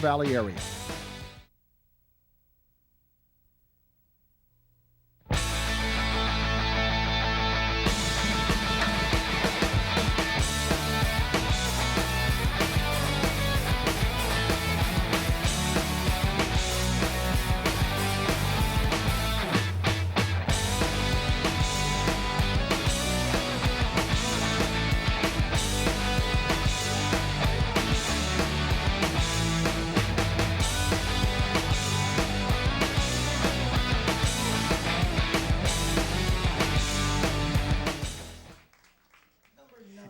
Valley area.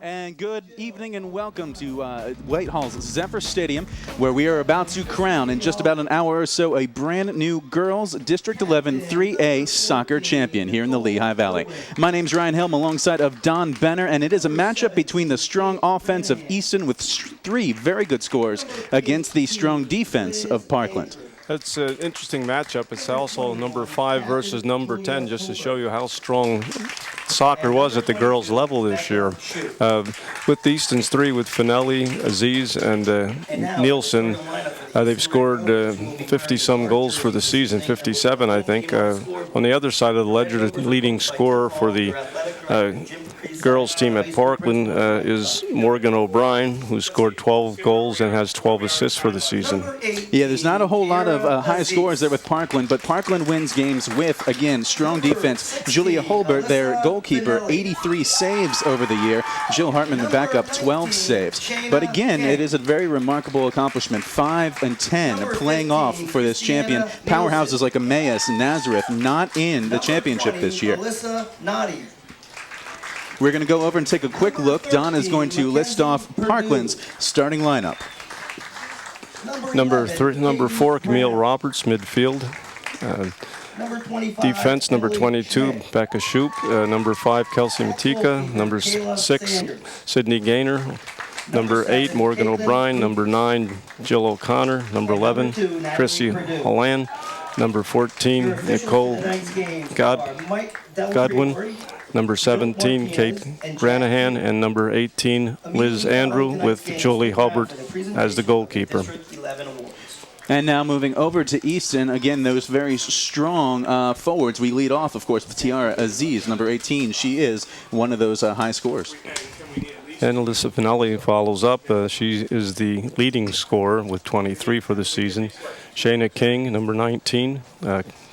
And good evening and welcome to Whitehall's Zephyr Stadium, where we are about to crown in just about an hour or so a brand new girls District 11 3A soccer champion here in the Lehigh Valley. My name's Ryan Helm alongside of Don Benner, and it is a matchup between the strong offense of Easton with 3 very good scores against the strong defense of Parkland. It's an interesting matchup. It's also number 5 versus number 10, just to show you how strong soccer was at the girls' level this year. With Easton's 3, with Finelli, Aziz, and Nielsen, they've scored 50-some goals for the season, 57, I think. On the other side of the ledger, the leading scorer for the girls team at Parkland is Morgan O'Brien, who scored 12 goals and has 12 assists for the season. Yeah, there's not a whole lot of high scores there with Parkland, but Parkland wins games with, again, strong defense. Julia Holbert, their goalkeeper, 83 saves over the year. Jill Hartman, the backup, 12 saves. But again, it is a very remarkable accomplishment. 5 and 10 playing off for this champion. Powerhouses like Emmaus and Nazareth not in the championship this year. We're going to go over and take a quick look. Don is going to list off Parkland's starting lineup. Number 4, Camille Roberts, midfield. Defense, number 22, Becca Shoup. Number 5, Kelsey Matika. Number 6, Sydney Gaynor. Number 8, Morgan O'Brien. Number 9, Jill O'Connor. Number 11, Chrissy Holland. Number 14, Nicole Godwin. Number 17, Kate Granahan, and number 18, Liz Andrew, with Julie Hubbard as the goalkeeper. And now moving over to Easton, again, those very strong forwards. We lead off, of course, with Tiara Aziz, number 18. She is one of those high scorers. And Alyssa Finelli follows up. She is the leading scorer with 23 for the season. Shayna King, number 19.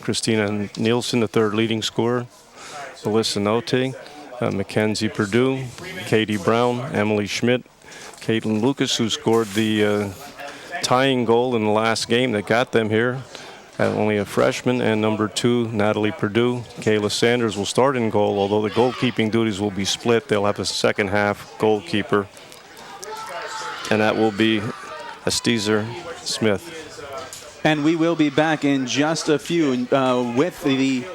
Christina Nielsen, the 3rd leading scorer. Alyssa Note, Mackenzie Perdue, Katie Brown, Emily Schmidt, Caitlin Lucas, who scored the tying goal in the last game that got them here, only a freshman, and number 2, Natalie Perdue. Kayla Sanders will start in goal, although the goalkeeping duties will be split. They'll have a second half goalkeeper, and that will be Estezer Smith. And we will be back in just a few with the...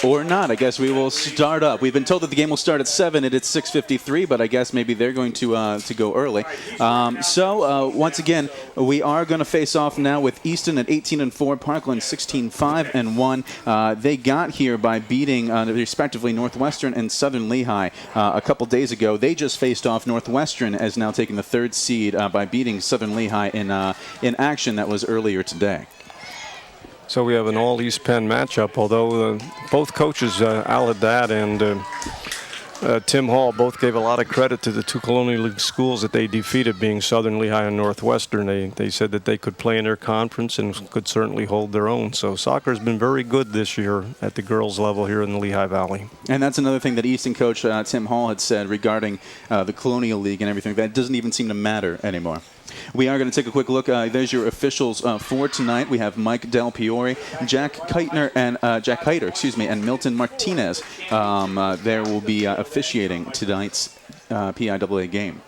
Or not. I guess we will start up. We've been told that the game will start at 7 and it's 6:53, but I guess maybe they're going to go early. Once again, we are going to face off now with Easton at 18-4, Parkland 16-5-1. They got here by beating respectively Northwestern and Southern Lehigh a couple days ago. They just faced off. Northwestern as now taking the 3rd seed by beating Southern Lehigh in action that was earlier today. So we have an all-East Penn matchup, although both coaches, Al Haddad and Tim Hall, both gave a lot of credit to the 2 Colonial League schools that they defeated, being Southern Lehigh and Northwestern. They said that they could play in their conference and could certainly hold their own. So soccer has been very good this year at the girls' level here in the Lehigh Valley. And that's another thing that Easton coach Tim Hall had said regarding the Colonial League and everything. That doesn't even seem to matter anymore. We are going to take a quick look. There's your officials for tonight. We have Mike Del Piore, Jack Keiter, and Milton Martinez. There will be officiating tonight's PIAA game.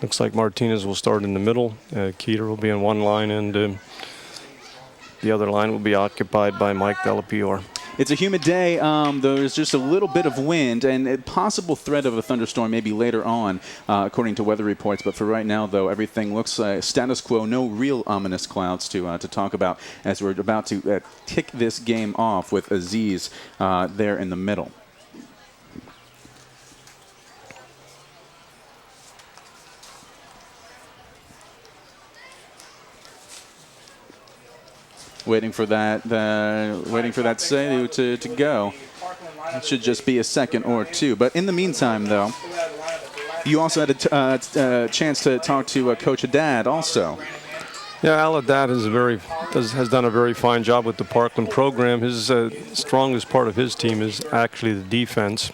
Looks like Martinez will start in the middle. Keiter will be on one line, and the other line will be occupied by Mike Del Piore. It's a humid day. There's just a little bit of wind and a possible threat of a thunderstorm maybe later on, according to weather reports. But for right now, though, everything looks status quo. No real ominous clouds to talk about as we're about to kick this game off with Aziz there in the middle. Waiting for that save to go. It should just be a second or two. But in the meantime, though, you also had a chance to talk to Coach Haddad also. Yeah, Al Haddad has done a very fine job with the Parkland program. His strongest part of his team is actually the defense.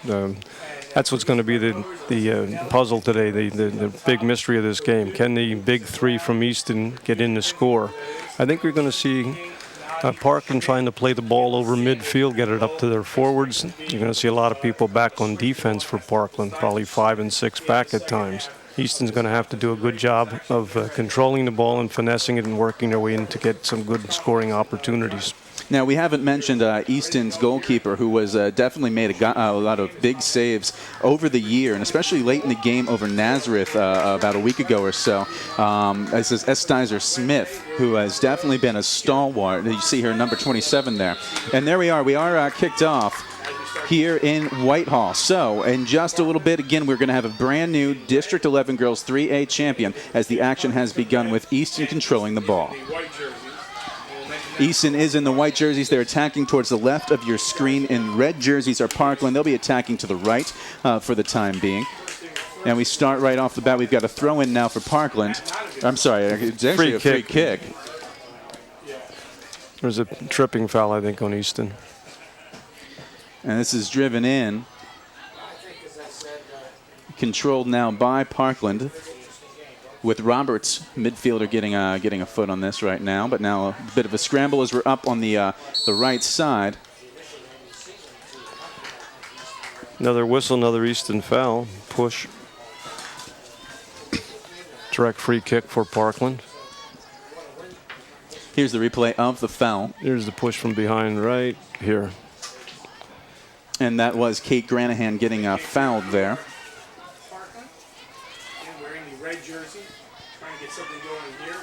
That's what's going to be the puzzle today, the big mystery of this game. Can the big three from Easton get in the score? I think we're going to see Parkland trying to play the ball over midfield, get it up to their forwards. You're going to see a lot of people back on defense for Parkland, probably 5 and 6 back at times. Easton's going to have to do a good job of controlling the ball and finessing it and working their way in to get some good scoring opportunities. Now, we haven't mentioned Easton's goalkeeper, who was definitely made a lot of big saves over the year, and especially late in the game over Nazareth about a week ago or so. This is Estizer Smith, who has definitely been a stalwart. You see her number 27 there. And there we are. We are kicked off here in Whitehall. So, in just a little bit, again, we're going to have a brand new District 11 Girls 3A champion as the action has begun with Easton controlling the ball. Easton is in the white jerseys. They're attacking towards the left of your screen. In red jerseys are Parkland. They'll be attacking to the right for the time being. And we start right off the bat. We've got a throw in now for Parkland. I'm sorry, it's actually a free kick. There's a tripping foul, I think, on Easton. And this is driven in. Controlled now by Parkland, with Roberts, midfielder, getting a foot on this right now. But now a bit of a scramble as we're up on the right side. Another whistle, another Easton foul. Push. Direct free kick for Parkland. Here's the replay of the foul. Here's the push from behind right here. And that was Kate Granahan getting fouled there. Wearing the red jersey, trying to get something going here.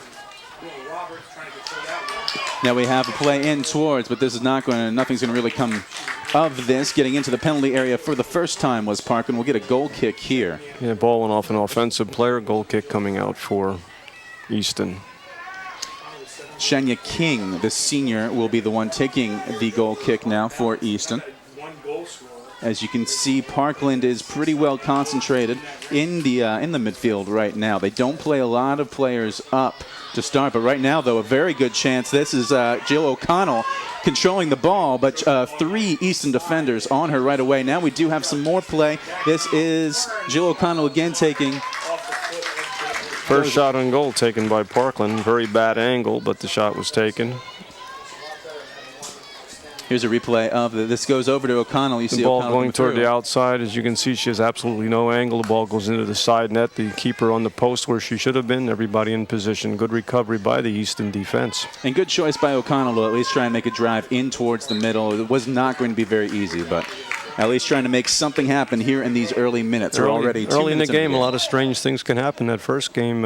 Will Roberts trying to control that one. Now we have a play in towards, but this is nothing's going to really come of this. Getting into the penalty area for the first time was Parkland. We'll get a goal kick here. Yeah, ball went off an offensive player. Goal kick coming out for Easton. Shania King, the senior, will be the one taking the goal kick now for Easton. As you can see, Parkland is pretty well concentrated in the midfield right now. They don't play a lot of players up to start, but right now, though, a very good chance. This is Jill O'Connell controlling the ball, but 3 Easton defenders on her right away. Now we do have some more play. This is Jill O'Connell again taking. First shot on goal taken by Parkland. Very bad angle, but the shot was taken. Here's a replay of this. Goes over to O'Connell. You see the ball O'Connell going toward through. the outside. As you can see, she has absolutely no angle. The ball goes into the side net. The keeper on the post where she should have been. Everybody in position. Good recovery by the Easton defense. And good choice by O'Connell to at least try and make a drive in towards the middle. It was not going to be very easy, but at least trying to make something happen here in these early minutes. We're already 2 early in the minutes game. A lot of strange things can happen. That first game,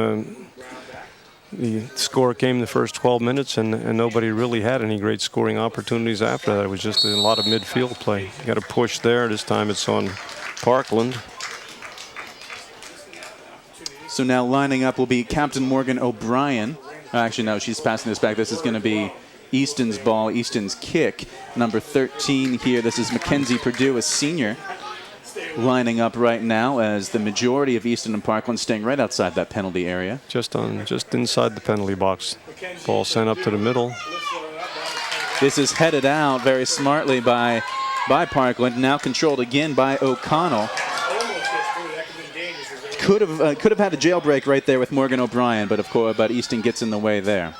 the score came the first 12 minutes, and nobody really had any great scoring opportunities after that. It was just a lot of midfield play. You got to push there. This time it's on Parkland. So now lining up will be Captain Morgan O'Brien. Actually, no, she's passing this back. This is going to be Easton's ball, Easton's kick. Number 13 here. This is Mackenzie Purdue, a senior, lining up right now as the majority of Easton and Parkland staying right outside that penalty area. Just inside the penalty box. Ball sent up to the middle. This is headed out very smartly by Parkland. Now controlled again by O'Connell. Could have had a jailbreak right there with Morgan O'Brien, but Easton gets in the way there.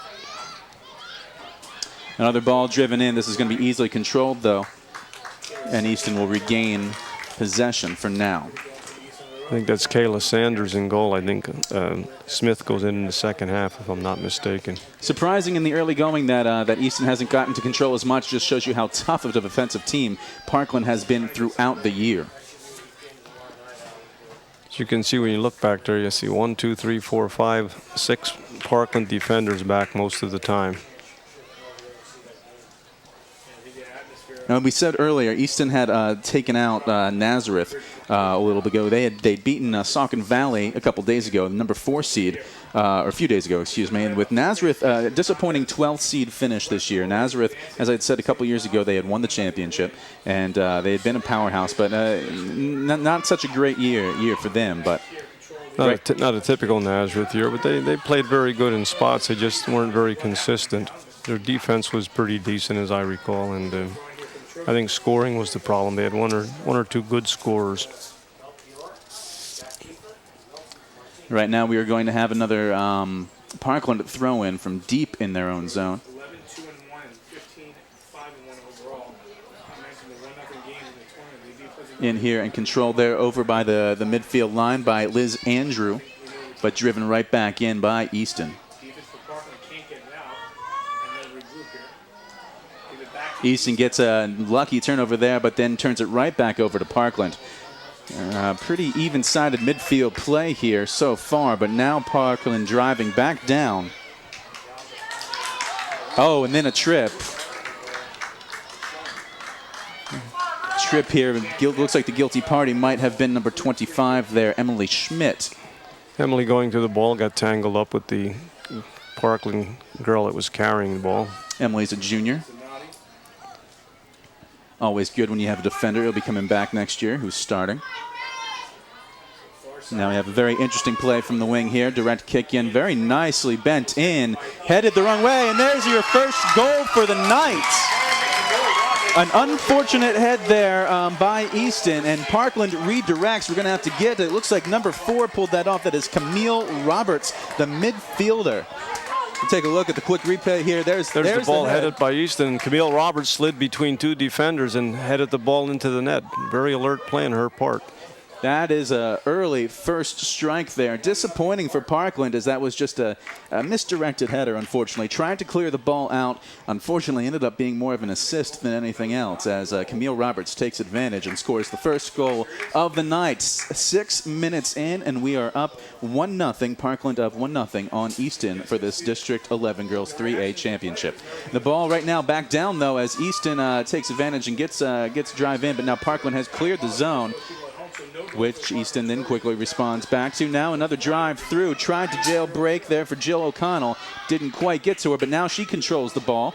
Another ball driven in. This is going to be easily controlled though, and Easton will regain possession for now. I think that's Kayla Sanders in goal. I think Smith goes in the second half, if I'm not mistaken. Surprising in the early going that Easton hasn't gotten to control as much. Just shows you how tough of a defensive team Parkland has been throughout the year. As you can see when you look back there, you see 1, 2, 3, 4, 5, 6 Parkland defenders back most of the time. Now, we said earlier, Easton had taken out Nazareth a little bit ago. They'd beaten Saucon Valley a couple days ago, the number 4 seed, or a few days ago, excuse me. And with Nazareth, disappointing 12th seed finish this year. Nazareth, as I had said a couple years ago, they had won the championship, and they had been a powerhouse, but not such a great year for them. But not a typical Nazareth year, but they played very good in spots. They just weren't very consistent. Their defense was pretty decent, as I recall, and I think scoring was the problem. They had one or two good scorers. Right now, we are going to have another Parkland throw-in from deep in their own zone. 11-2-1 and 15-5-1 overall. I mentioned the 1-0 game in the tournament. In here and controlled there over by the midfield line by Liz Andrew, but driven right back in by Easton. Defense for Parkland can't get it out, and then regroup here. Give it back to Easton gets a lucky turnover there, but then turns it right back over to Parkland. Pretty even-sided midfield play here so far, but now Parkland driving back down. Oh, and then a trip. Trip here. Looks like the guilty party might have been number 25 there, Emily Schmidt. Emily going to the ball got tangled up with the Parkland girl that was carrying the ball. Emily's a junior. Always good when you have a defender. He'll be coming back next year who's starting. Now we have a very interesting play from the wing here. Direct kick in, very nicely bent in. Headed the wrong way, and there's your first goal for the night. An unfortunate head there by Easton, and Parkland redirects. We're going to have to get, it looks like number 4 pulled that off. That is Camille Roberts, the midfielder. We'll take a look at the quick replay here. There's the ball head. headed by Easton. Camille Roberts slid between two defenders and headed the ball into the net. Very alert play on her part. That is an early first strike there. Disappointing for Parkland, as that was just a misdirected header, unfortunately. Tried to clear the ball out. Unfortunately, ended up being more of an assist than anything else, as Camille Roberts takes advantage and scores the first goal of the night. 6 minutes in, and we are up 1-0. Parkland up 1-0 on Easton for this District 11 Girls 3A Championship. The ball right now back down, though, as Easton takes advantage and gets drive in, but now Parkland has cleared the zone, which Easton then quickly responds back to. Now another drive through. Tried to jailbreak there for Jill O'Connell. Didn't quite get to her, but now she controls the ball.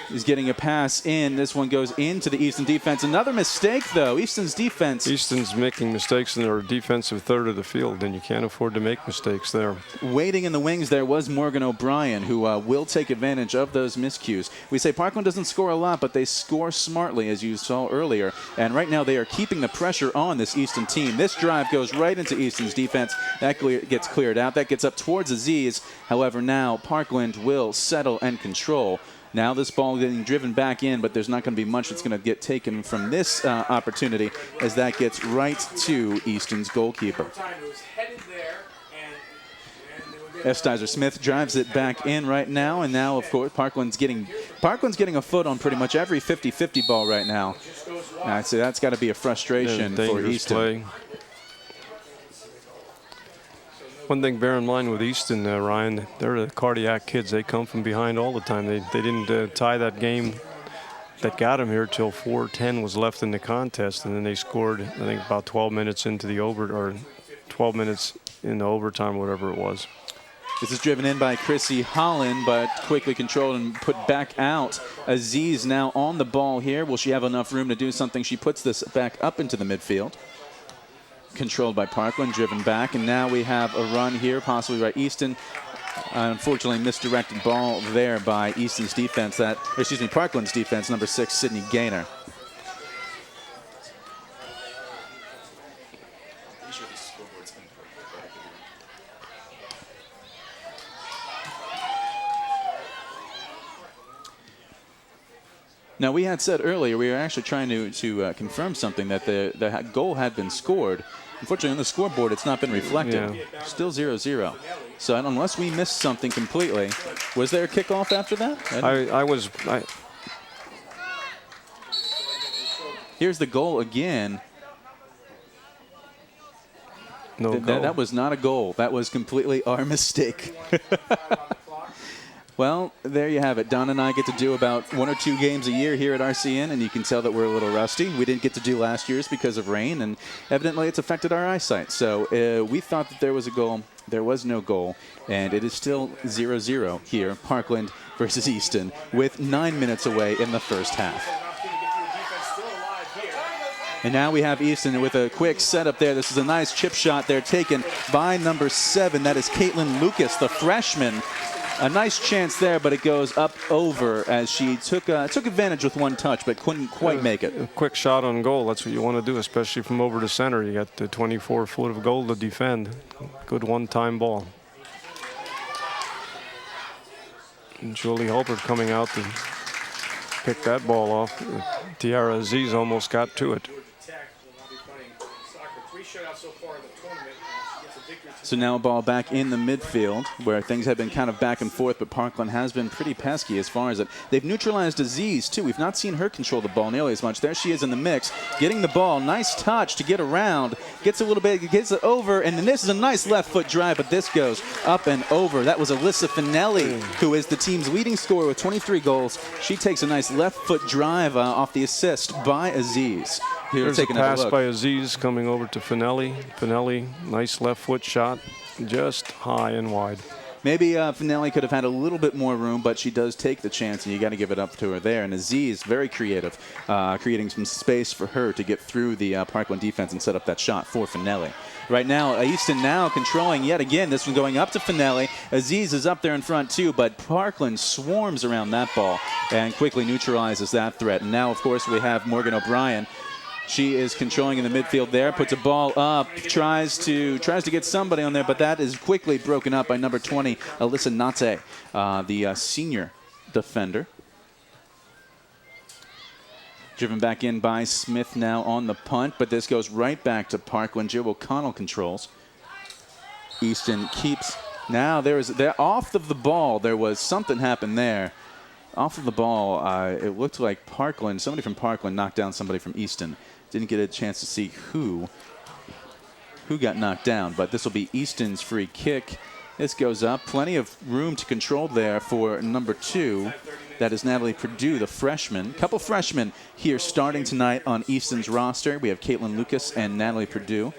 Is getting a pass in. This one goes into the Easton defense. Another mistake, though. Easton's defense. Easton's making mistakes in their defensive third of the field, and you can't afford to make mistakes there. Waiting in the wings there was Morgan O'Brien, who will take advantage of those miscues. We say Parkland doesn't score a lot, but they score smartly, as you saw earlier. And right now they are keeping the pressure on this Easton team. This drive goes right into Easton's defense. That gets cleared out. That gets up towards Aziz. However, now Parkland will settle and control. Now this ball getting driven back in, but there's not going to be much that's going to get taken from this opportunity, as that gets right to Easton's goalkeeper. Estizer Smith drives it back in right now, and now, of course, Parkland's getting a foot on pretty much every 50-50 ball right now. I'd say that's got to be a frustration for Easton. Play. One thing bear in mind with Easton, Ryan, they're the cardiac kids. They come from behind all the time. They didn't tie that game that got them here till 4:10 was left in the contest, and then they scored, I think, about 12 minutes into the 12 minutes in the overtime, whatever it was. This is driven in by Chrissy Holland, but quickly controlled and put back out. Aziz now on the ball here. Will she have enough room to do something? She puts this back up into the midfield. Controlled by Parkland, driven back, and now we have a run here, possibly by Easton. Unfortunately, misdirected ball there by Easton's defense. Parkland's defense, number 6, Sydney Gaynor. Now, we had said earlier, we were actually trying to confirm something, that the goal had been scored. Unfortunately, on the scoreboard, it's not been reflected. Yeah. Still 0-0. So unless we missed something completely, was there a kickoff after that? Here's the goal again. No goal. That was not a goal. That was completely our mistake. Well, there you have it. Don and I get to do about 1 or 2 games a year here at RCN, and you can tell that we're a little rusty. We didn't get to do last year's because of rain, and evidently it's affected our eyesight. So we thought that there was a goal. There was no goal, and it is still 0-0 here, Parkland versus Easton, with 9 minutes away in the first half. And now we have Easton with a quick setup there. This is a nice chip shot there taken by number 7. That is Caitlin Lucas, the freshman. A nice chance there, but it goes up over as she took advantage with one touch, but couldn't quite make it. A quick shot on goal. That's what you want to do, especially from over the center. You got the 24-foot of goal to defend. Good one-time ball. And Julie Hulbert coming out to pick that ball off. Tiara Aziz almost got to it. So now a ball back in the midfield where things have been kind of back and forth, but Parkland has been pretty pesky as far as it. They've neutralized Aziz, too. We've not seen her control the ball nearly as much. There she is in the mix, getting the ball. Nice touch to get around. Gets a little bit, gets it over, and then this is a nice left foot drive, but this goes up and over. That was Alyssa Finelli, who is the team's leading scorer with 23 goals. She takes a nice left foot drive off the assist by Aziz. Here's a pass by Aziz coming over to Finelli. Finelli, nice left foot shot, just high and wide. Maybe Finelli could have had a little bit more room, but she does take the chance, and you got to give it up to her there. And Aziz, very creative, creating some space for her to get through the Parkland defense and set up that shot for Finelli. Right now, Easton now controlling yet again. This one going up to Finelli. Aziz is up there in front too, but Parkland swarms around that ball and quickly neutralizes that threat. And now, of course, we have Morgan O'Brien. She is controlling in the midfield there, puts a ball up, tries to get somebody on there, but that is quickly broken up by number 20, Alyssa Nate, the senior defender. Driven back in by Smith now on the punt, but this goes right back to Parkland. Joe O'Connell controls. Easton keeps. Now there off of the ball, there was something happened there. Off of the ball, it looked like Parkland, somebody from Parkland knocked down somebody from Easton. Didn't get a chance to see who got knocked down, but this will be Easton's free kick. This goes up. Plenty of room to control there for number 2. That is Natalie Perdue, the freshman. Couple freshmen here starting tonight on Easton's roster. We have Caitlin Lucas and Natalie Perdue.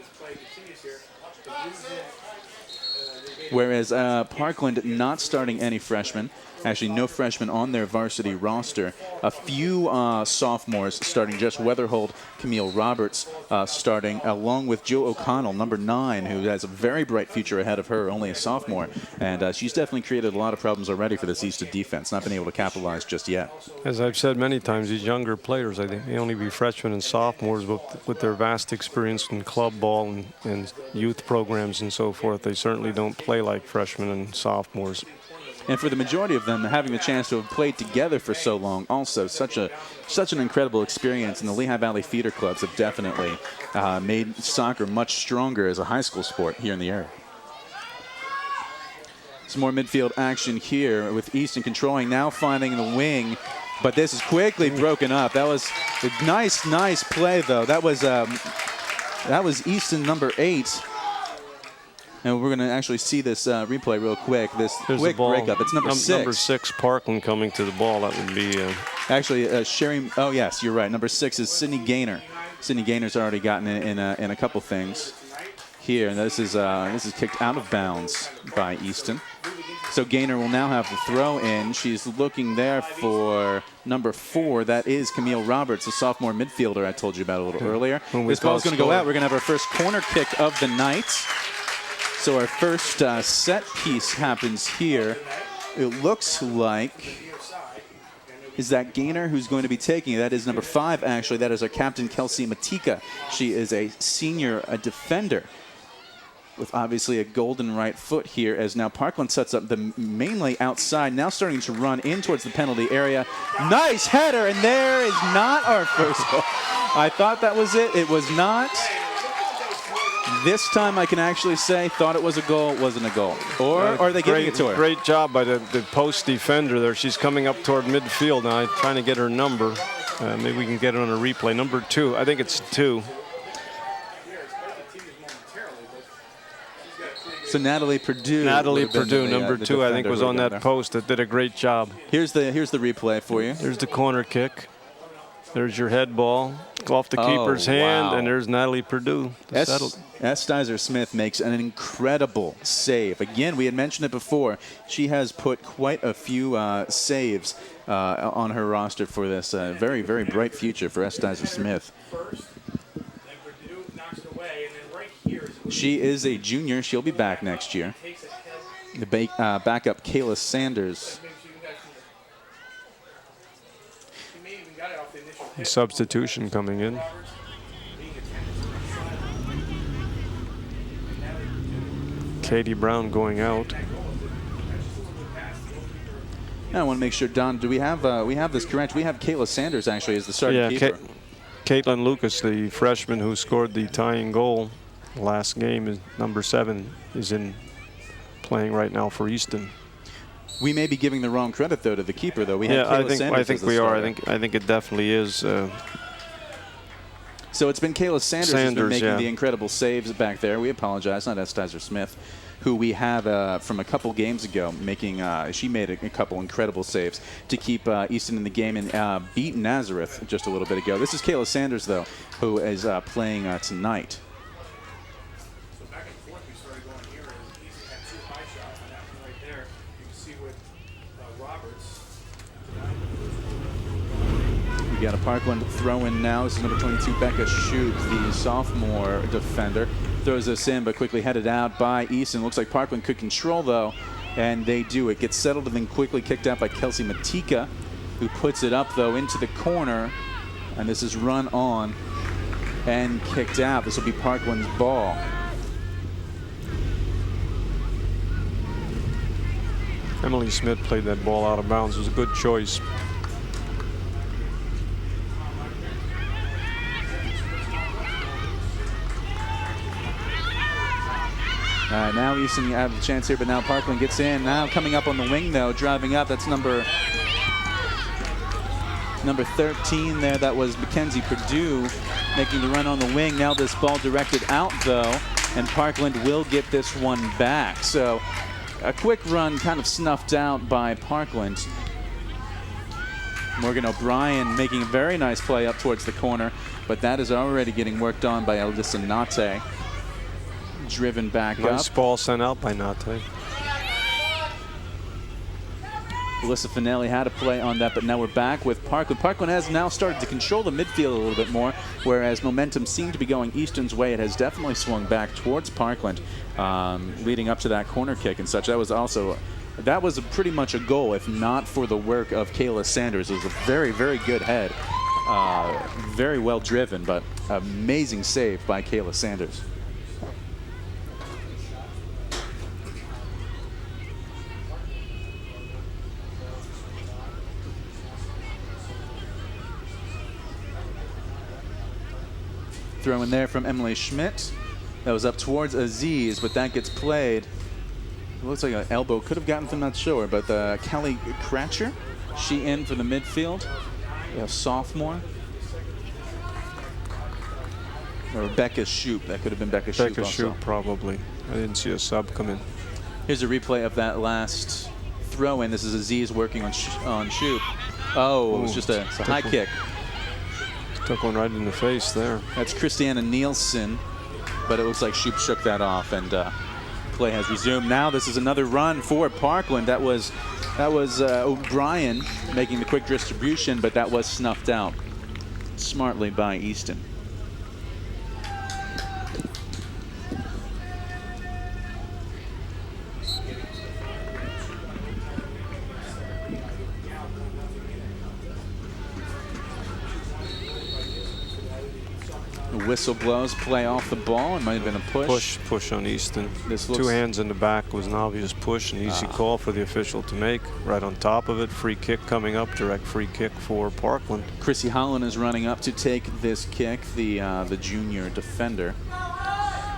Whereas Parkland not starting any freshmen. Actually, no freshmen on their varsity roster. A few sophomores starting. Jess Weatherhold, Camille Roberts starting, along with Joe O'Connell, number 9, who has a very bright future ahead of her, only a sophomore. And she's definitely created a lot of problems already for this Easton defense. Not been able to capitalize just yet. As I've said many times, these younger players, I think they only be freshmen and sophomores, but with their vast experience in club ball and youth programs and so forth, they certainly don't play like freshmen and sophomores. And for the majority of them, having the chance to have played together for so long, also such an incredible experience. And the Lehigh Valley feeder clubs have definitely made soccer much stronger as a high school sport here in the area. Some more midfield action here with Easton controlling, now finding the wing. But this is quickly broken up. That was a nice play, though. That was Easton number 8. And we're going to actually see this replay real quick. This quick breakup. It's number 6. Number 6, Parkland coming to the ball. That would be... Actually, Sherry... Oh, yes, you're right. Number 6 is Sydney Gaynor. Sydney Gaynor's already gotten in a couple things here. And this is kicked out of bounds by Easton. So Gaynor will now have the throw in. She's looking there for number 4. That is Camille Roberts, the sophomore midfielder I told you about a little earlier. This ball's going to go out. We're going to have our first corner kick of the night. So our first set piece happens here. It looks like, is that Gaynor who's going to be taking it? That is number 5, actually. That is our captain, Kelsey Matika. She is a senior defender with obviously a golden right foot here, as now Parkland sets up the mainly outside, now starting to run in towards the penalty area. Nice header, and there is not our first goal. I thought that was it. It was not. This time I can actually say, thought it was a goal, wasn't a goal. Or are they giving it to her? Great job by the post defender there. She's coming up toward midfield now, trying to get her number. Maybe we can get it on a replay. Number 2, I think it's 2. So Natalie Purdue. Natalie would have been Purdue, the, number the 2, I think, defender was who on got that there. post. That did a great job. Here's the replay for you. There's the corner kick. There's your head ball off the keeper's hand, wow. and there's Natalie Purdue. S. Stizer-Smith makes an incredible save. Again, we had mentioned it before. She has put quite a few saves on her roster for this very, very bright future for S. Stizer-Smith. She is a junior. She'll be back next year. The backup, Kayla Sanders. Substitution coming in. Katie Brown going out. I want to make sure, Don, do we have this correct? We have Kayla Sanders actually as the starting keeper. Caitlin Lucas, the freshman who scored the tying goal last game, is number 7, is in playing right now for Easton. We may be giving the wrong credit though to the keeper though. We have Kayla Sanders I think as the we are. starter. I think it definitely is. So it's been Kayla Sanders who's been making yeah. the incredible saves back there. We apologize, not S. Stizer-Smith, who we have from a couple games ago making. She made a couple incredible saves to keep Easton in the game and beat Nazareth just a little bit ago. This is Kayla Sanders though, who is playing tonight. So back and forth we started going here. Easton had 2 high shots on that one right there. You can see with Roberts. We got a Parkland throw-in now. This is number 22, Becca Shoup, the sophomore defender. Throws this in, but quickly headed out by Easton. Looks like Parkland could control, though, and they do. It gets settled and then quickly kicked out by Kelsey Matika, who puts it up, though, into the corner. And this is run on and kicked out. This will be Parkland's ball. Emily Smith played that ball out of bounds. It was a good choice. All right, now Easton have a chance here, but now Parkland gets in. Now coming up on the wing, though, driving up. That's number 13 there. That was Mackenzie Purdue making the run on the wing. Now this ball directed out, though, and Parkland will get this one back. So a quick run kind of snuffed out by Parkland. Morgan O'Brien making a very nice play up towards the corner, but that is already getting worked on by Alyssa Nate. Driven back up. Nice ball sent out by Nate. Alyssa Finelli had a play on that, but now we're back with Parkland. Parkland has now started to control the midfield a little bit more, whereas momentum seemed to be going Easton's way. It has definitely swung back towards Parkland, leading up to that corner kick and such. That was pretty much a goal, if not for the work of Kayla Sanders. It was a very, very good head. Very well driven, but amazing save by Kayla Sanders. Throw in there from Emily Schmidt. That was up towards Aziz, but that gets played. It looks like an elbow. Could have gotten from that shower, but Kelly Cratcher, she in for the midfield. Sophomore. Or Becca Shoup. That could have been Becca Shoup. Becca Shoup, probably. I didn't see a sub come in. Here's a replay of that last throw in. This is Aziz working on Shoup. Oh, it was just a high kick. Took one right in the face there. That's Christina Nielsen, but it looks like Shoup shook that off, and play has resumed. Now this is another run for Parkland. That was O'Brien making the quick distribution, but that was snuffed out smartly by Easton. The whistle blows, play off the ball. It might have been a push. Push on Easton. This Two hands in the back was an obvious push, an easy call for the official to make. Right on top of it, free kick coming up, direct free kick for Parkland. Chrissy Holland is running up to take this kick, the junior defender.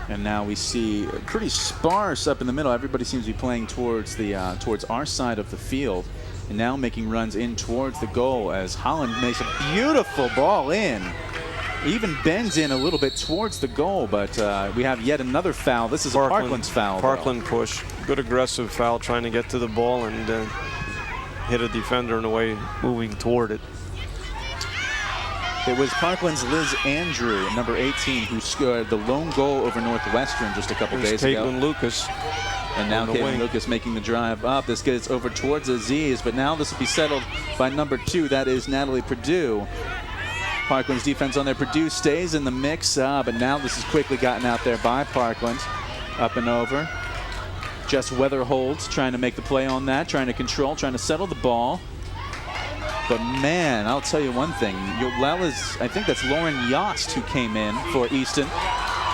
And now we see pretty sparse up in the middle. Everybody seems to be playing towards towards our side of the field, and now making runs in towards the goal as Holland makes a beautiful ball in. even bends in a little bit towards the goal, but we have yet another foul. This is Parkland's foul. Parkland push. Good aggressive foul, trying to get to the ball and hit a defender in a way moving toward it. It was Parkland's Liz Andrew, number 18, who scored the lone goal over Northwestern just a couple days ago. Caitlin Lucas. And now Caitlin Lucas making the drive up. This gets over towards Aziz, but now this will be settled by number 2. That is Natalie Perdue. Parkland's defense on there. Perdue stays in the mix, but now this is quickly gotten out there by Parkland. Up and over. Jess Weatherholds trying to make the play on that, trying to control, trying to settle the ball. But man, I'll tell you one thing. I think that's Lauren Yost who came in for Easton.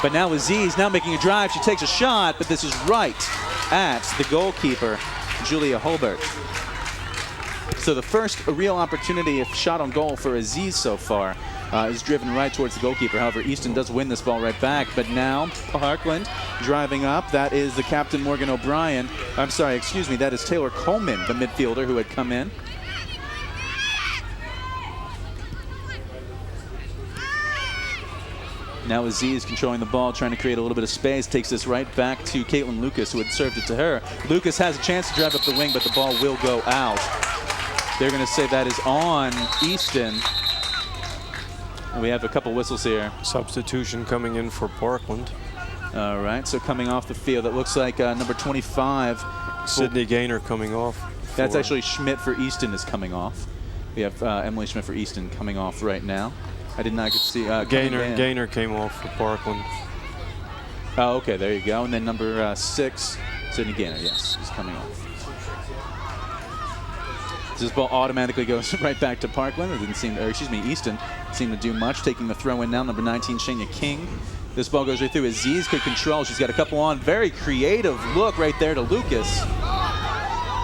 But now Aziz now making a drive. She takes a shot, but this is right at the goalkeeper, Julia Holbert. So the first real opportunity of shot on goal for Aziz so far is driven right towards the goalkeeper. However, Easton does win this ball right back. But now Parkland driving up. That is the captain, Morgan O'Brien. I'm sorry, excuse me. That is Taylor Coleman, the midfielder who had come in. Now Aziz controlling the ball, trying to create a little bit of space, takes this right back to Caitlin Lucas, who had served it to her. Lucas has a chance to drive up the wing, but the ball will go out. They're going to say that is on Easton. And we have a couple whistles here. Substitution coming in for Parkland. All right, so coming off the field, it looks like number 25. Sydney Gaynor coming off. That's actually Schmidt for Easton is coming off. We have Emily Schmidt for Easton coming off right now. I did not get to see Gaynor came off for Parkland. Oh, okay, there you go. And then number 6, Sydney Gaynor, yes, is coming off. This ball automatically goes right back to Parkland. It didn't seem, or excuse me, Easton seemed to do much. Taking the throw in now, number 19, Shania King. This ball goes right through. Aziz could control. She's got a couple on. Very creative look right there to Lucas.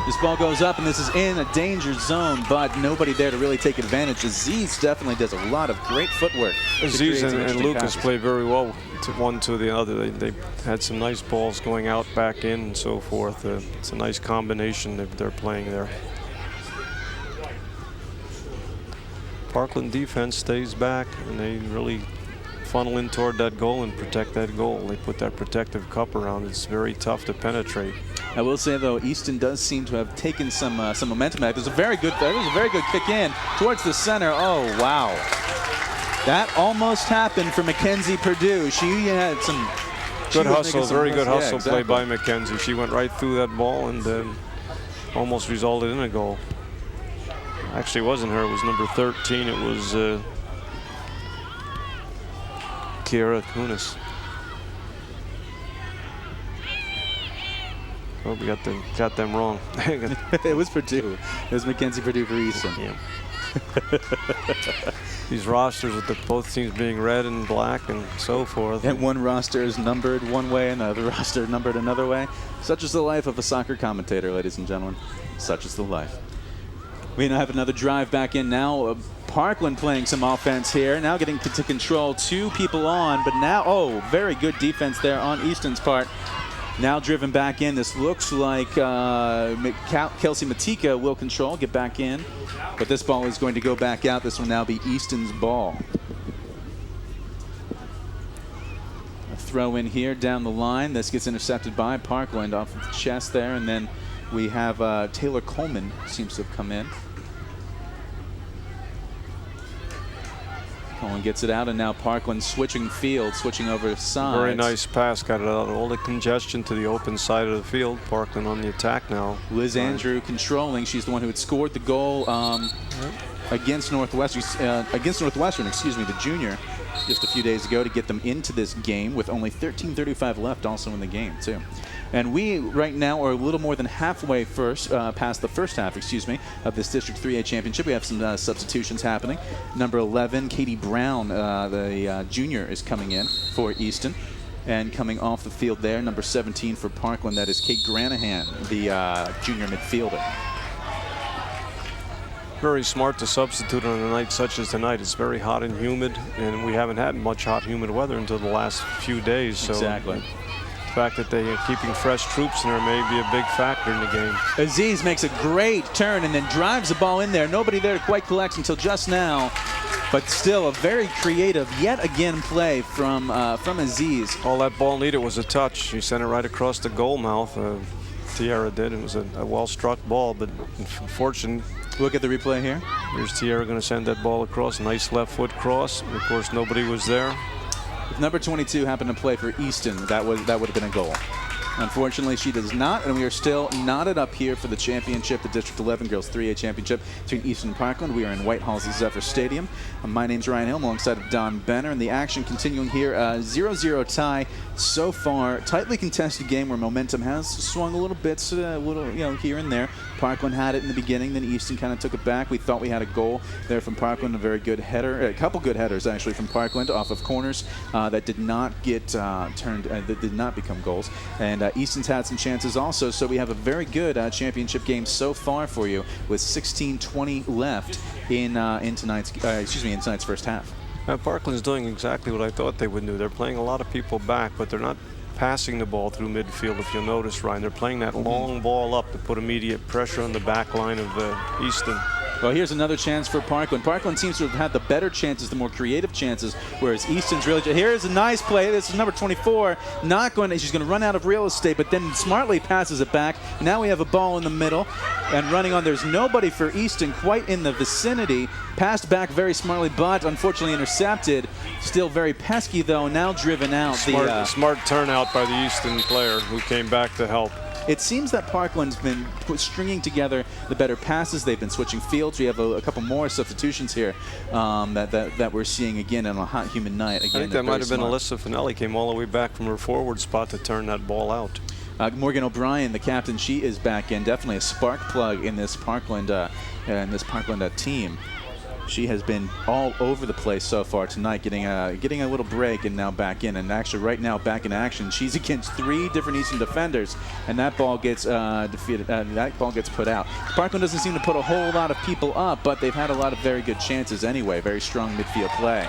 This ball goes up, and this is in a danger zone, but nobody there to really take advantage. Aziz definitely does a lot of great footwork. Aziz and Lucas play very well one to the other. They had some nice balls going out, back in, and so forth. It's a nice combination that they're playing there. Parkland defense stays back, and they really funnel in toward that goal and protect that goal. They put that protective cup around. It's very tough to penetrate. I will say though, Easton does seem to have taken some momentum back. There's a very good kick in towards the center. Oh wow, that almost happened for Mackenzie Perdue. She had some good hustle, very good hustle play by Mackenzie. She went right through that ball and almost resulted in a goal. Actually, it wasn't her. It was number 13. It was Kiara Kunis. Oh, we got them wrong. It was Perdue. It was Mackenzie Perdue for Easton. Yeah. These rosters with both teams being red and black and so forth. And one roster is numbered one way and the other roster numbered another way. Such is the life of a soccer commentator, ladies and gentlemen. Such is the life. We now have another drive back in now. Parkland playing some offense here. Now getting to control 2 people on, but now, very good defense there on Easton's part. Now driven back in. This looks like Kelsey Matika will control, get back in. But this ball is going to go back out. This will now be Easton's ball. A throw in here down the line. This gets intercepted by Parkland off of the chest there. And then we have Taylor Coleman seems to have come in. Coleman gets it out, and now Parkland switching field, switching over sides. Very nice pass, got it out of all the congestion to the open side of the field. Parkland on the attack now. Liz Andrew controlling. She's the one who had scored the goal against Northwestern, the junior, just a few days ago to get them into this game with only 13:35 left also in the game, too. And we right now are a little more than halfway past the first half, of this District 3A championship. We have some substitutions happening. Number 11, Katie Brown, the junior, is coming in for Easton. And coming off the field there, number 17 for Parkland, that is Kate Granahan, the junior midfielder. Very smart to substitute on a night such as tonight. It's very hot and humid, and we haven't had much hot, humid weather until the last few days. So exactly. The fact that they are keeping fresh troops in there may be a big factor in the game. Aziz makes a great turn and then drives the ball in there. Nobody there to quite collect until just now. But still, a very creative, yet again, play from Aziz. All that ball needed was a touch. She sent it right across the goal mouth. Tiara did. It was a well-struck ball, but unfortunately. Look at the replay here. Here's Tiara going to send that ball across. Nice left foot cross. And of course, nobody was there. If number 22 happened to play for Easton, that would have been a goal. Unfortunately, she does not, and we are still knotted up here for the championship, the District 11 Girls 3A Championship between Easton and Parkland. We are in Whitehall's Zephyr Stadium. My name's Ryan Hill, alongside of Don Benner, and the action continuing here. 0-0 tie so far. Tightly contested game where momentum has swung a little bit, here and there. Parkland had it in the beginning, then Easton kind of took it back. We thought we had a goal there from Parkland, a very good header, a couple good headers actually from Parkland off of corners that did not get turned, that did not become goals. And Easton's had some chances also, so we have a very good championship game so far for you, with 16:20 left in tonight's first half. Parkland's doing exactly what I thought they would do. They're playing a lot of people back, but they're not passing the ball through midfield, if you'll notice, Ryan. They're playing that long ball up to put immediate pressure on the back line of Easton. Well, here's another chance for Parkland. Parkland seems to have had the better chances, the more creative chances, whereas Easton's really... Here's a nice play. This is number 24. She's going to run out of real estate, but then smartly passes it back. Now we have a ball in the middle and running on. There's nobody for Easton quite in the vicinity. Passed back very smartly, but unfortunately intercepted. Still very pesky, though. Now driven out. Smart turnout by the Easton player who came back to help. It seems that Parkland's been stringing together the better passes. They've been switching fields. We have a couple more substitutions here that we're seeing again on a hot, humid night. Again, I think that might have been Alyssa Finelli came all the way back from her forward spot to turn that ball out. Morgan O'Brien, the captain, she is back in. Definitely a spark plug in this Parkland team. She has been all over the place so far tonight, getting a little break and now back in. And actually, right now, back in action, she's against 3 different Easton defenders, and that ball gets defeated. That ball gets put out. Parkland doesn't seem to put a whole lot of people up, but they've had a lot of very good chances anyway. Very strong midfield play.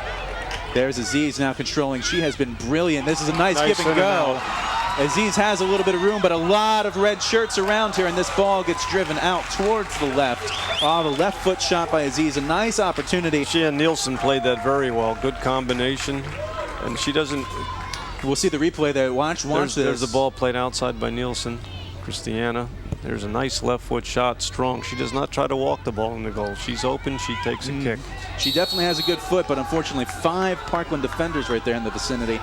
There's Aziz now controlling. She has been brilliant. This is a nice give and go. Aziz has a little bit of room, but a lot of red shirts around her, and this ball gets driven out towards the left. The left foot shot by Aziz, a nice opportunity. She and Nielsen played that very well. Good combination, and she doesn't... We'll see the replay there. Watch this. There's the ball played outside by Nielsen. Christina. There's a nice left foot shot, strong. She does not try to walk the ball in the goal. She's open, she takes a kick. She definitely has a good foot, but unfortunately 5 Parkland defenders right there in the vicinity.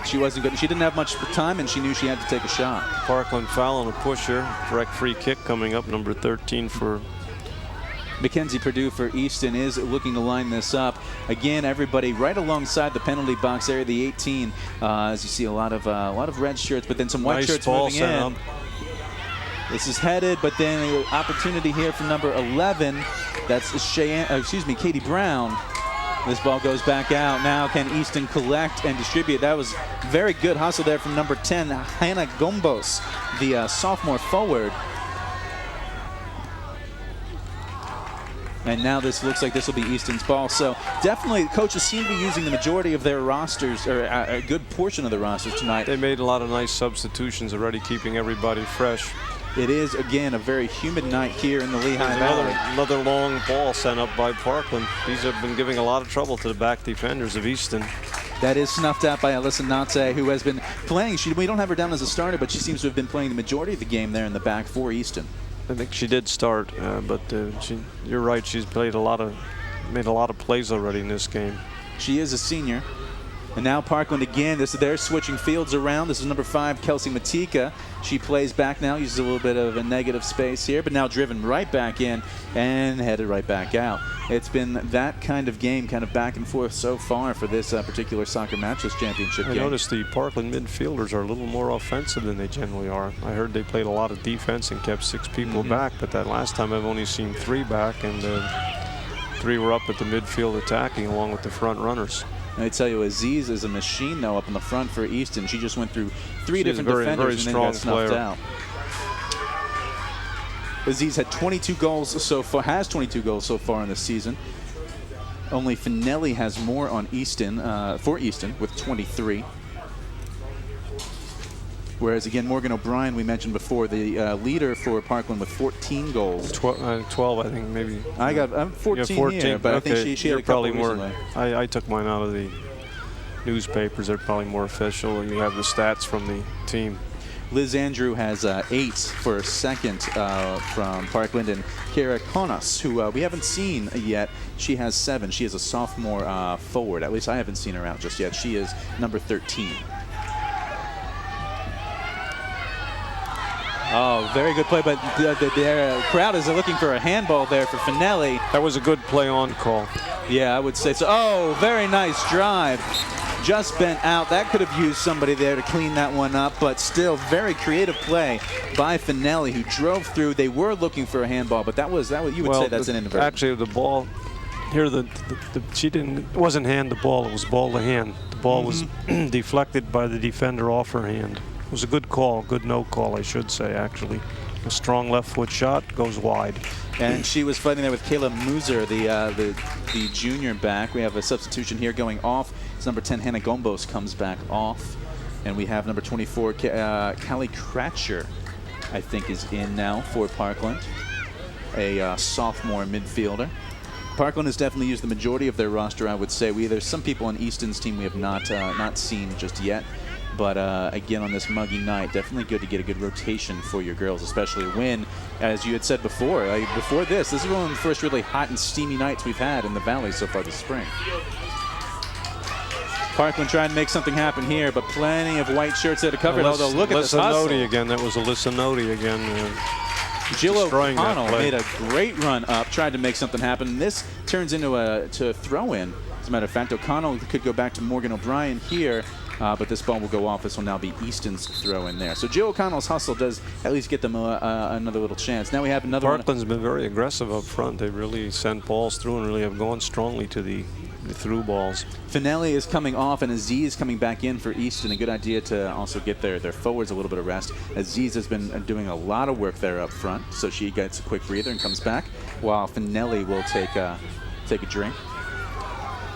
She wasn't good. She didn't have much time, and she knew she had to take a shot. Parkland foul on a pusher. Direct free kick coming up, number 13 for... Mackenzie Purdue for Easton is looking to line this up. Again, everybody right alongside the penalty box area, the 18. As you see, a lot of red shirts, but then some white shirts moving in. This is headed, but then an opportunity here for number 11. That's Katie Brown. This ball goes back out. Now can Easton collect and distribute? That was very good hustle there from number 10, Hannah Gombos, the sophomore forward. And now this looks like this will be Easton's ball. So definitely coaches seem to be using the majority of their rosters, or a good portion of the rosters tonight. They made a lot of nice substitutions already, keeping everybody fresh. It is, again, a very humid night here in the Lehigh Valley. Another long ball sent up by Parkland. These have been giving a lot of trouble to the back defenders of Easton. That is snuffed out by Alyssa Natse, who has been playing. We don't have her down as a starter, but she seems to have been playing the majority of the game there in the back for Easton. I think she did start, but you're right. She's made a lot of plays already in this game. She is a senior. And now Parkland again. They're switching fields around. This is number 5, Kelsey Matika. She plays back now, uses a little bit of a negative space here, but now driven right back in and headed right back out. It's been that kind of game, kind of back and forth so far for this particular soccer matches championship game. I noticed the Parkland midfielders are a little more offensive than they generally are. I heard they played a lot of defense and kept 6 people back, but that last time I've only seen 3 back, and 3 were up at the midfield attacking along with the front runners. I tell you, Aziz is a machine, though, up in the front for Easton. She just went through 3 different defenders and then got snuffed out. Aziz had 22 goals so far, has 22 goals so far in the season. Only Finelli has more on Easton, for Easton, with 23. Whereas, again, Morgan O'Brien, we mentioned before, the leader for Parkland with 14 goals. 12, I think, maybe. I'm 14, here, but okay. I think she had You're a couple probably more. recently. I took mine out of the newspapers. They're probably more official, and you have the stats from the team. Liz Andrew has 8 for a second from Parkland, and Kara Konas, who we haven't seen yet, she has 7. She is a sophomore forward. At least I haven't seen her out just yet. She is number 13. Oh, very good play, but the crowd is looking for a handball there for Finelli. That was a good play on call. Yeah, I would say so. Oh, very nice drive. Just bent out. That could have used somebody there to clean that one up, but still very creative play by Finelli, who drove through. They were looking for a handball, but that was you would say that's an inadvertent. Actually, the ball here, it wasn't hand to ball. It was ball to hand. The ball was deflected by the defender off her hand. It was a good call, good no call, I should say. Actually, a strong left foot shot goes wide. And she was fighting there with Kayla Muser, the junior back. We have a substitution here going off. It's number 10, Hannah Gombos, comes back off. And we have number 24, Callie Cratcher, I think, is in now for Parkland, a sophomore midfielder. Parkland has definitely used the majority of their roster, I would say. There's some people on Easton's team we have not seen just yet. But again, on this muggy night, definitely good to get a good rotation for your girls, especially when, as you had said before, this is one of the first really hot and steamy nights we've had in the Valley so far this spring. Parkland trying to make something happen here, but plenty of white shirts there to cover it. Although look at this hustle. Again, that was Alyssa Nodi again. Jill O'Connell made a great run up, tried to make something happen. This turns into a throw-in. As a matter of fact, O'Connell could go back to Morgan O'Brien here. But this ball will go off. This will now be Easton's throw in there. So Jill O'Connell's hustle does at least get them another little chance. Now we have another Parkland's been very aggressive up front. They really sent balls through and really have gone strongly to the through balls. Finelli is coming off, and Aziz coming back in for Easton. A good idea to also get their forwards a little bit of rest. Aziz has been doing a lot of work there up front, so she gets a quick breather and comes back, while Finelli will take a drink.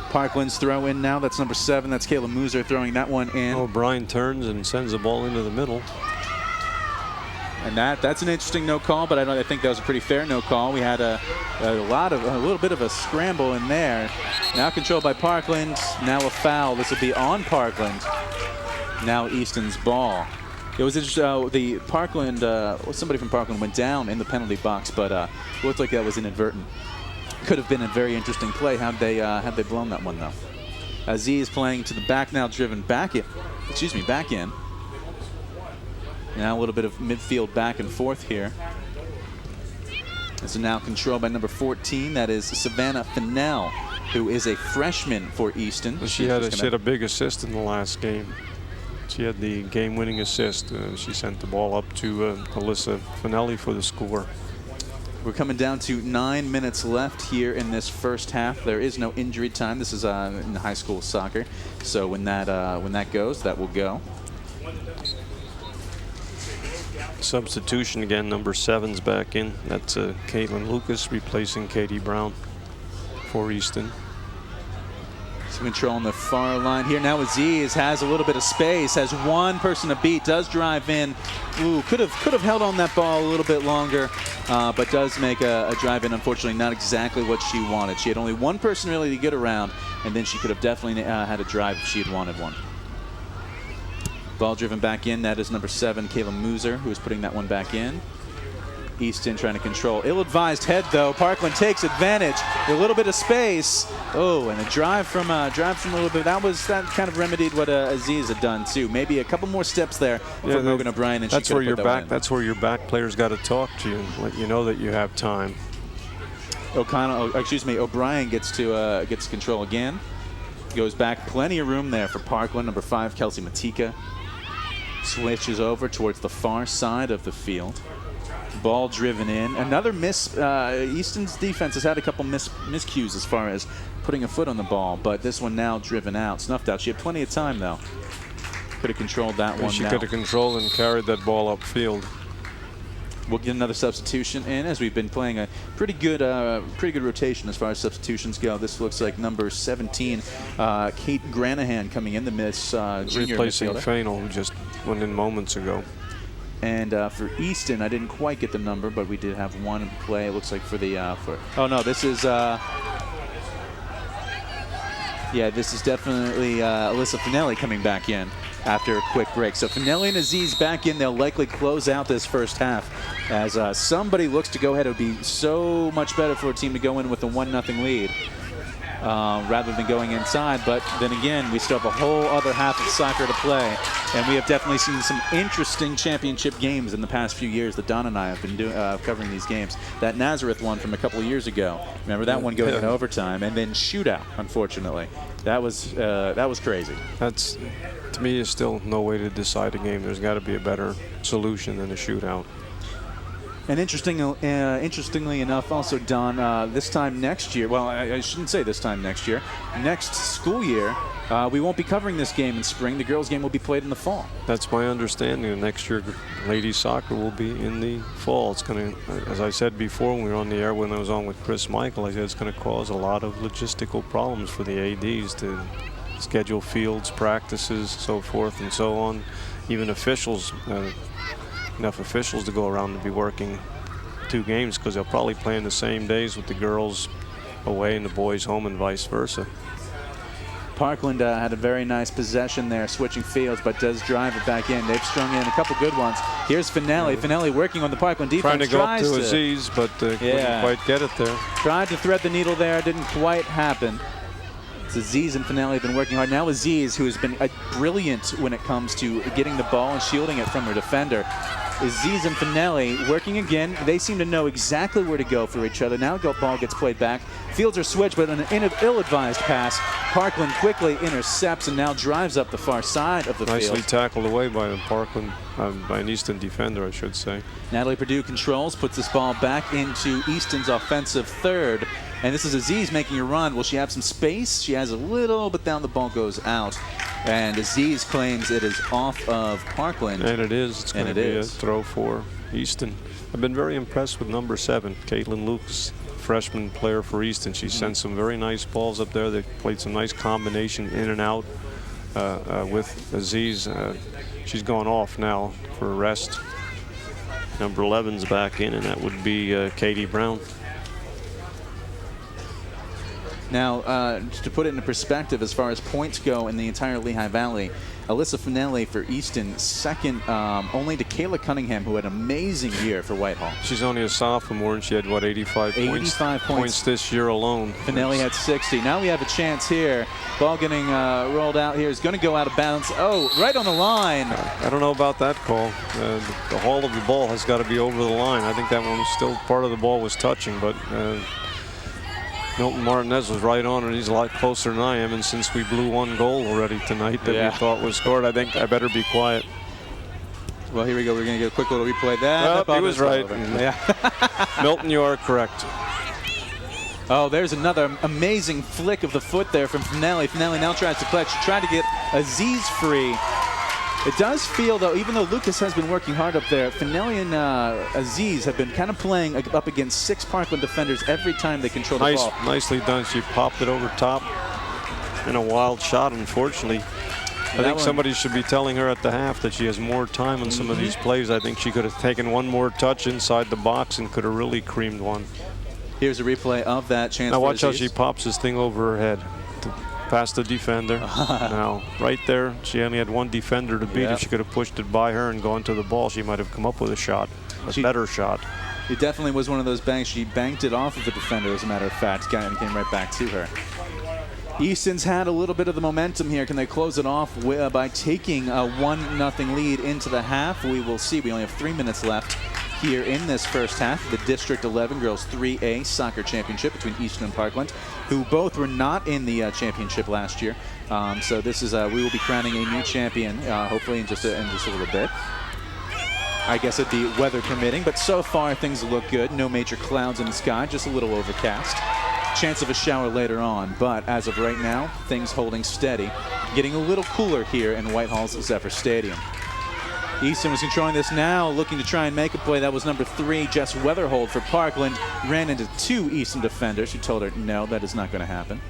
Parkland's throw in now. That's number 7. That's Kayla Muser throwing that one in. O'Brien turns and sends the ball into the middle. And that's an interesting no call, but I think that was a pretty fair no call. We had a little bit of a scramble in there. Now controlled by Parkland. Now a foul. This will be on Parkland. Now Easton's ball. It was interesting. The Parkland, somebody from Parkland went down in the penalty box, but it looked like that was inadvertent. Could have been a very interesting play had they blown that one though. Aziz playing to the back now, driven back in. Back in. Now a little bit of midfield back and forth here. This is now controlled by number 14. That is Savannah Fennell, who is a freshman for Easton. She had a big assist in the last game. She had the game-winning assist. She sent the ball up to Alyssa Finelli for the score. We're coming down to 9 minutes left here in this first half. There is no injury time. This is in high school soccer. So when that goes, that will go. Substitution again, number 7's back in. That's Caitlin Lucas replacing Katie Brown for Easton. Some control on the far line here. Now Aziz has a little bit of space, has one person to beat, does drive in. Ooh, could have held on that ball a little bit longer, but does make a drive in. Unfortunately, not exactly what she wanted. She had only one person really to get around, and then she could have definitely had a drive if she had wanted one. Ball driven back in. That is number 7, Kayla Muser, who is putting that one back in. Easton trying to control. Ill-advised head, though. Parkland takes advantage. A little bit of space. Oh, and a drive from a little bit. That kind of remedied what Aziz had done, too. Maybe a couple more steps there for Morgan O'Brien, and that's where your back. That's where your back player's got to talk to you and let you know that you have time. O'Brien gets control again. Goes back. Plenty of room there for Parkland. Number 5, Kelsey Matika. Switches over towards the far side of the field. Ball driven in. Another miss. Easton's defense has had a couple miscues as far as putting a foot on the ball, but this one now driven out, snuffed out. She had plenty of time, though. Could have controlled that one. She could have controlled and carried that ball upfield. We'll get another substitution in, as we've been playing a pretty good rotation as far as substitutions go. This looks like number 17, Kate Granahan, coming in, the junior replacing midfielder. Fainal, who just went in moments ago. And for Easton, I didn't quite get the number, but we did have one in play. It looks like for the oh no, this is yeah, this is definitely Alyssa Finelli coming back in after a quick break. So Finelli and Aziz back in. They'll likely close out this first half as somebody looks to go ahead. It would be so much better for a team to go in with a 1-0 lead. Rather than going inside. But then again, we still have a whole other half of soccer to play. And we have definitely seen some interesting championship games in the past few years that Don and I have been covering these games. That Nazareth one from a couple of years ago. Remember that one going in overtime and then shootout, unfortunately. That was crazy. That's, to me, is still no way to decide a game. There's got to be a better solution than a shootout. And interestingly enough, also, Don, this time next year, well, I shouldn't say this time next year, next school year, we won't be covering this game in spring. The girls' game will be played in the fall. That's my understanding. Next year, ladies soccer will be in the fall. It's going to, as I said before when we were on the air, when I was on with Chris Michael, I said it's going to cause a lot of logistical problems for the ADs to schedule fields, practices, so forth and so on. Even officials, enough officials to go around to be working 2 games because they'll probably play in the same days with the girls away and the boys home and vice versa. Parkland had a very nice possession there, switching fields, but does drive it back in. They've strung in a couple good ones. Here's Finelli. Finelli working on the Parkland defense. Trying to go up to Aziz, but couldn't quite get it there. Tried to thread the needle there, didn't quite happen. It's Aziz and Finelli have been working hard. Now Aziz, who has been brilliant when it comes to getting the ball and shielding it from her defender. Aziz and Finelli working again. They seem to know exactly where to go for each other. Now the ball gets played back. Fields are switched, but an ill-advised pass. Parkland quickly intercepts and now drives up the far side of the field. Nicely tackled away by Parkland, by an Easton defender, I should say. Natalie Perdue controls, puts this ball back into Easton's offensive third. And this is Aziz making a run. Will she have some space? She has a little, but down the ball goes out. And Aziz claims it is off of Parkland. And it is. It's going to be a throw for Easton. I've been very impressed with number 7, Caitlin Lucas, freshman player for Easton. She sent some very nice balls up there. They played some nice combination in and out with Aziz. She's gone off now for a rest. Number 11's back in, and that would be Katie Brown. Now, to put it into perspective, as far as points go in the entire Lehigh Valley, Alyssa Finelli for Easton, second only to Kayla Cunningham, who had an amazing year for Whitehall. She's only a sophomore, and she had, what, 85 points this year alone. Finelli had 60. Now we have a chance here. Ball getting rolled out here is going to go out of bounds. Oh, right on the line. I don't know about that call. The haul of the ball has got to be over the line. I think that one was still, part of the ball was touching, but Milton Martinez was right on, and he's a lot closer than I am. And since we blew 1 goal already tonight that we thought was scored, I think I better be quiet. Well, here we go. We're going to get a quick little replay. That he was right. Milton, you are correct. Oh, there's another amazing flick of the foot there from Finelli. Finelli now tries to collect. She tried to get Aziz free. It does feel, though, even though Lucas has been working hard up there, Finelli and Aziz have been kind of playing up against 6 Parkland defenders every time they control the ball. Nicely done. She popped it over top in a wild shot, unfortunately. I think somebody should be telling her at the half that she has more time on some of these plays. I think she could have taken one more touch inside the box and could have really creamed one. Here's a replay of that chance. Now watch how she pops this thing over her head. Past the defender. Now, right there, she only had 1 defender to beat. If she could have pushed it by her and gone to the ball, she might have come up with a shot, a better shot. It definitely was one of those banks. She banked it off of the defender, as a matter of fact, and came right back to her. Easton's had a little bit of the momentum here. Can they close it off by taking a 1-0 lead into the half? We will see. We only have 3 minutes left here in this first half. The District 11 Girls 3A Soccer Championship between Easton and Parkland, who both were not in the championship last year. So this is we will be crowning a new champion, hopefully in just a little bit. I guess it'd be weather permitting, but so far things look good. No major clouds in the sky, just a little overcast. Chance of a shower later on, but as of right now, things holding steady. Getting a little cooler here in Whitehall's Zephyr Stadium. Easton was controlling this now, looking to try and make a play. That was number 3, Jess Weatherhold for Parkland. Ran into 2 Easton defenders who told her, no, that is not going to happen.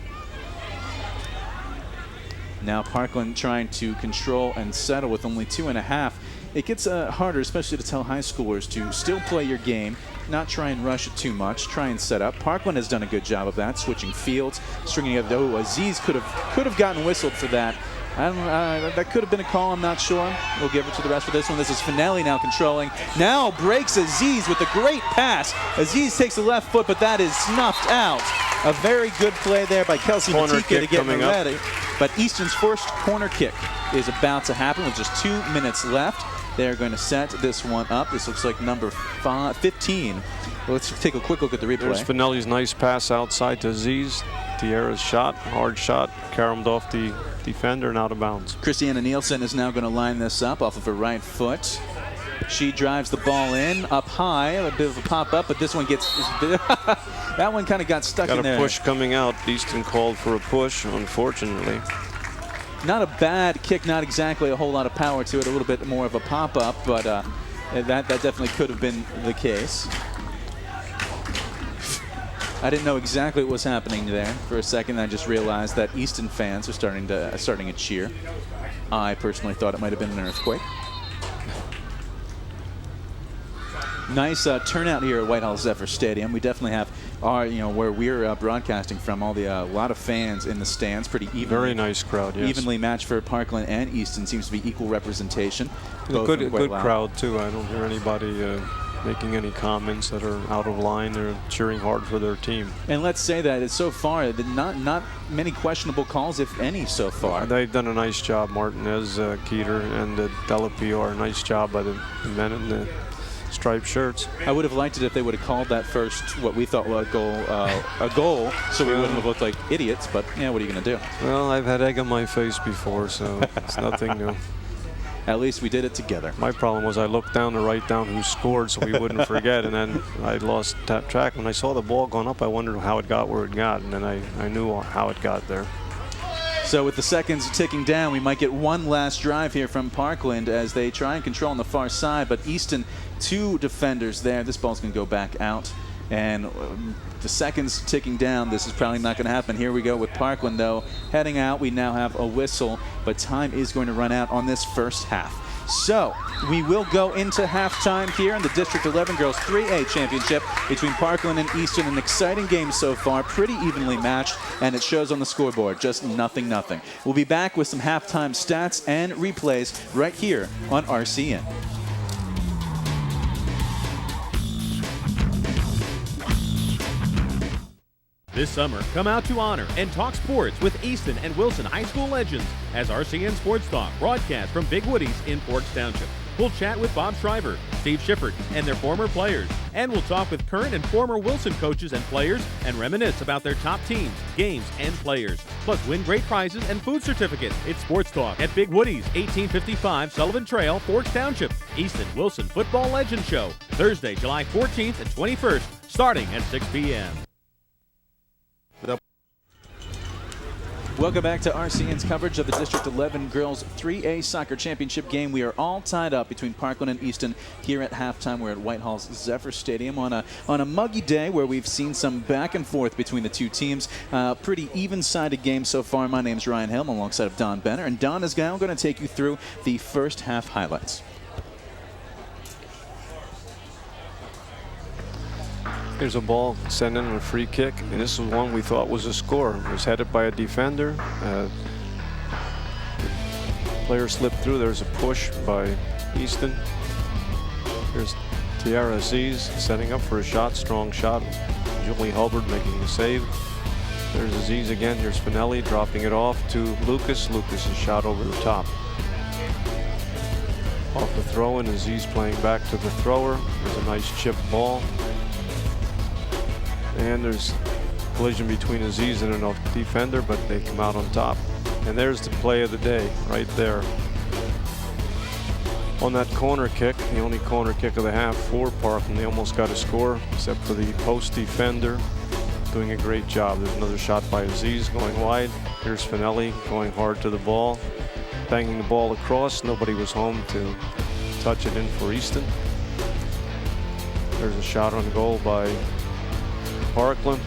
Now Parkland trying to control and settle with only 2.5. It gets harder, especially to tell high schoolers to still play your game, not try and rush it too much, try and set up. Parkland has done a good job of that, switching fields, stringing together. Oh, Aziz could have gotten whistled for that. I don't know, that could have been a call, I'm not sure. We'll give it to the rest for this one. This is Finelli now controlling. Now breaks Aziz with a great pass. Aziz takes the left foot, but that is snuffed out. A very good play there by Kelsey Matika to get him ready. But Easton's first corner kick is about to happen with just 2 minutes left. They're going to set this one up. This looks like number 15. Well, let's take a quick look at the replay. There's Finelli's nice pass outside to Aziz. Tierra's shot, hard shot, caromed off the defender and out of bounds. Christina Nielsen is now going to line this up off of her right foot. She drives the ball in, up high, a bit of a pop-up, but this one gets... that one kind of got stuck in there. Got a push coming out. Easton called for a push, unfortunately. Not a bad kick, not exactly a whole lot of power to it, a little bit more of a pop-up, but that definitely could have been the case. I didn't know exactly what was happening there. For a second, I just realized that Easton fans are starting to cheer. I personally thought it might have been an earthquake. Nice turnout here at Whitehall Zephyr Stadium. We definitely have our, where we're broadcasting from, a lot of fans in the stands, pretty evenly. Very nice crowd, yes. Evenly matched for Parkland and Easton. Seems to be equal representation. A good crowd too. I don't hear anybody making any comments that are out of line. They're cheering hard for their team. And let's say that so far, not many questionable calls, if any, so far. They've done a nice job, Martinez, Keeter, and Delapior. Nice job by the men in the striped shirts. I would have liked it if they would have called that first, what we thought was a goal, so we wouldn't have looked like idiots, but yeah, what are you going to do? Well, I've had egg on my face before, so it's nothing new. At least we did it together. My problem was I looked down to write down who scored so we wouldn't forget, and then I lost track. When I saw the ball going up, I wondered how it got where it got, and then I knew how it got there. So with the seconds ticking down, we might get one last drive here from Parkland as they try and control on the far side, but Easton, 2 defenders there. This ball's going to go back out, and the seconds ticking down. This is probably not going to happen. Here we go with Parkland, though. Heading out, we now have a whistle, but time is going to run out on this first half. So we will go into halftime here in the District 11 Girls 3A Championship between Parkland and Easton. An exciting game so far, pretty evenly matched, and it shows on the scoreboard, just 0-0. We'll be back with some halftime stats and replays right here on RCN. This summer, come out to honor and talk sports with Easton and Wilson High School legends as RCN Sports Talk broadcast from Big Woody's in Forks Township. We'll chat with Bob Schreiber, Steve Schiffert, and their former players. And we'll talk with current and former Wilson coaches and players and reminisce about their top teams, games, and players. Plus win great prizes and food certificates. It's Sports Talk at Big Woody's, 1855 Sullivan Trail, Forks Township. Easton Wilson Football Legend Show, Thursday, July 14th and 21st, starting at 6 p.m. Welcome back to RCN's coverage of the District 11 Girls 3A Soccer Championship game. We are all tied up between Parkland and Easton here at halftime. We're at Whitehall's Zephyr Stadium on a muggy day where we've seen some back and forth between the two teams. Pretty even-sided game so far. My name's Ryan Helm alongside of Don Benner, and Don is now going to take you through the first half highlights. There's a ball sent in a free kick, and this is one we thought was a score. It was headed by a defender. Player slipped through. There's a push by Easton. There's Tiara Aziz setting up for a shot, strong shot. Julie Hubbard making the save. There's Aziz again. Here's Finelli dropping it off to Lucas. Lucas's shot over the top. Off the throw, and Aziz playing back to the thrower. There's a nice chip ball. And there's collision between Aziz and a defender, but they come out on top. And there's the play of the day right there. On that corner kick, the only corner kick of the half for Parkland, they almost got a score, except for the post defender doing a great job. There's another shot by Aziz going wide. Here's Finelli going hard to the ball, banging the ball across. Nobody was home to touch it in for Easton. There's a shot on goal by Parkland.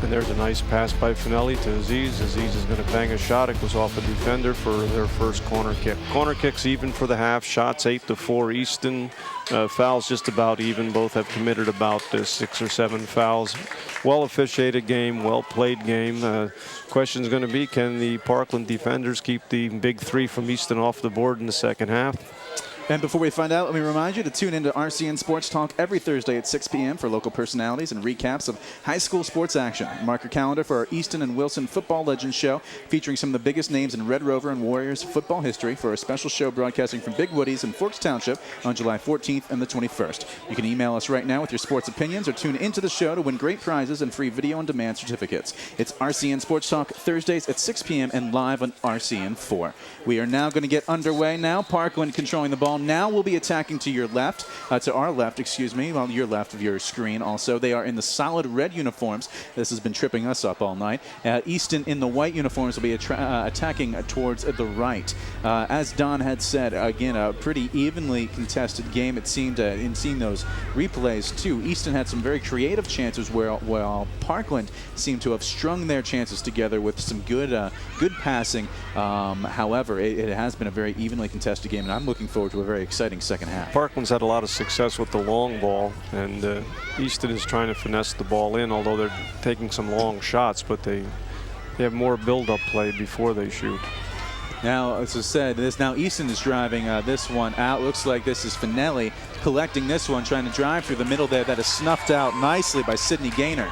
And there's a nice pass by Finelli to Aziz. Aziz is going to bang a shot. It goes off a defender for their first corner kick. Corner kicks even for the half. Shots 8-4 Easton. Fouls just about even. Both have committed about 6 or 7 fouls. Well officiated game, well played game. Question is going to be, can the Parkland defenders keep the big 3 from Easton off the board in the second half? And before we find out, let me remind you to tune into RCN Sports Talk every Thursday at 6 p.m. for local personalities and recaps of high school sports action. Mark your calendar for our Easton and Wilson Football Legends show, featuring some of the biggest names in Red Rover and Warriors football history, for a special show broadcasting from Big Woody's in Forks Township on July 14th and the 21st. You can email us right now with your sports opinions or tune into the show to win great prizes and free video-on-demand certificates. It's RCN Sports Talk Thursdays at 6 p.m. and live on RCN4. We are now going to get underway now. Parkland controlling the ball. Now we'll be attacking to your left, to our left, excuse me, well, your left of your screen also. They are in the solid red uniforms. This has been tripping us up all night. Easton in the white uniforms will be attacking towards the right. As Don had said, again, a pretty evenly contested game. It seemed in seeing those replays, too. Easton had some very creative chances while Parkland seemed to have strung their chances together with some good passing. However, it has been a very evenly contested game, and I'm looking forward to a very exciting second half. Parkland's had a lot of success with the long ball, and Easton is trying to finesse the ball in, although they're taking some long shots, but they have more build-up play before they shoot. Now, as I said, now Easton is driving this one out. Looks like this is Finelli collecting this one, trying to drive through the middle there. That is snuffed out nicely by Sidney Gaynor.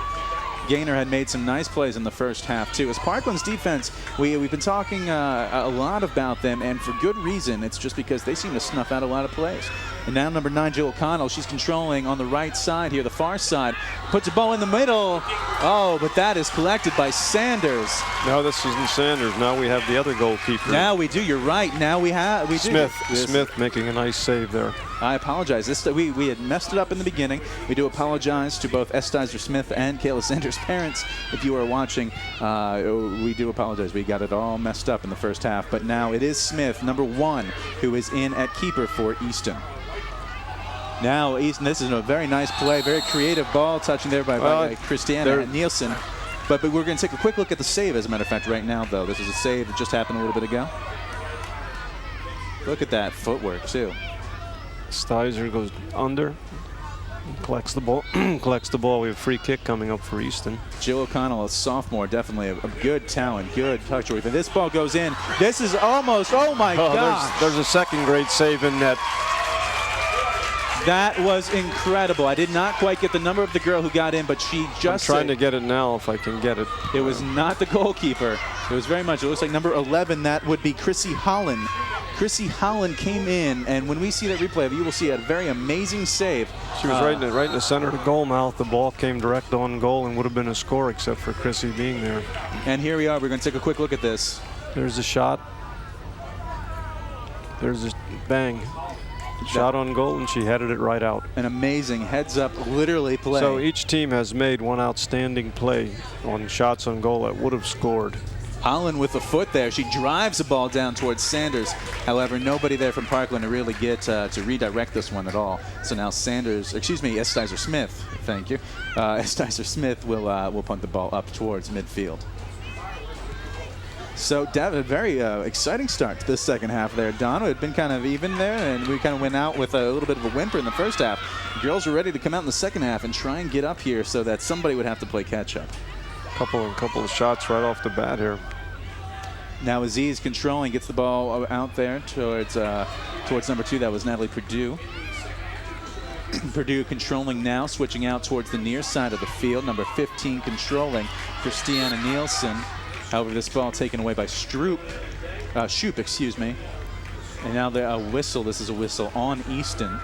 Gaynor had made some nice plays in the first half, too. As Parkland's defense, we've been talking a lot about them, and for good reason. It's just because they seem to snuff out a lot of plays. And now number 9, Jill O'Connell, she's controlling on the right side here, the far side. Puts a ball in the middle. Oh, but that is collected by Sanders. Now this isn't Sanders. Now we have the other goalkeeper. Now we do. You're right. Now we do. Smith making a nice save there. I apologize. We had messed it up in the beginning. We do apologize to both Estizer Smith and Kayla Sanders' parents. If you are watching, we do apologize. We got it all messed up in the first half. But now it is Smith, number 1, who is in at keeper for Easton. Now Easton, this is a very nice play, very creative ball touching there by Christina Nielsen. But we're going to take a quick look at the save, as a matter of fact, right now, though. This is a save that just happened a little bit ago. Look at that footwork, too. Stizer goes under, collects the ball. Collects the ball. We have a free kick coming up for Easton. Jill O'Connell, a sophomore, definitely a good talent, good touch. And this ball goes in. This is almost, oh my gosh. There's a second great save in net. That was incredible. I did not quite get the number of the girl who got in, but she just I'm trying to get it now if I can get it. It was not the goalkeeper. It was very much, it looks like number 11, that would be Chrissy Holland. Chrissy Holland came in, and when we see that replay, you will see a very amazing save. She was right in the center of the goal mouth. The ball came direct on goal and would have been a score except for Chrissy being there. And here we are. We're going to take a quick look at this. There's a shot. There's a bang. Shot on goal, and she headed it right out. An amazing heads-up, literally play. So each team has made one outstanding play on shots on goal that would have scored. Holland with the foot there. She drives the ball down towards Sanders. However, nobody there from Parkland to really get to redirect this one at all. So now Estizer Smith, thank you. Estizer Smith will punt the ball up towards midfield. So, a very exciting start to this second half there. Don, it had been kind of even there, and we kind of went out with a little bit of a whimper in the first half. The girls were ready to come out in the second half and try and get up here so that somebody would have to play catch-up. Couple of shots right off the bat here. Now Aziz controlling, gets the ball out there towards number 2. That was Natalie Purdue. Purdue controlling now, switching out towards the near side of the field. Number 15 controlling, Christina Nielsen. However, this ball taken away by Shoop, excuse me. And now a whistle. This is a whistle on Easton.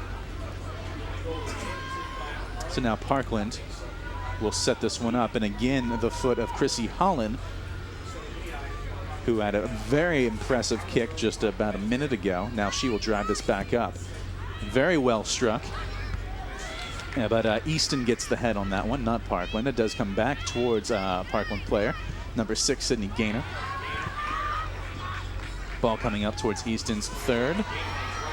So now Parkland will set this one up. And again, the foot of Chrissy Holland, who had a very impressive kick just about a minute ago. Now she will drive this back up. Very well struck. Yeah, but Easton gets the head on that one, not Parkland. It does come back towards Parkland player. Number 6, Sydney Gaynor. Ball coming up towards Easton's third.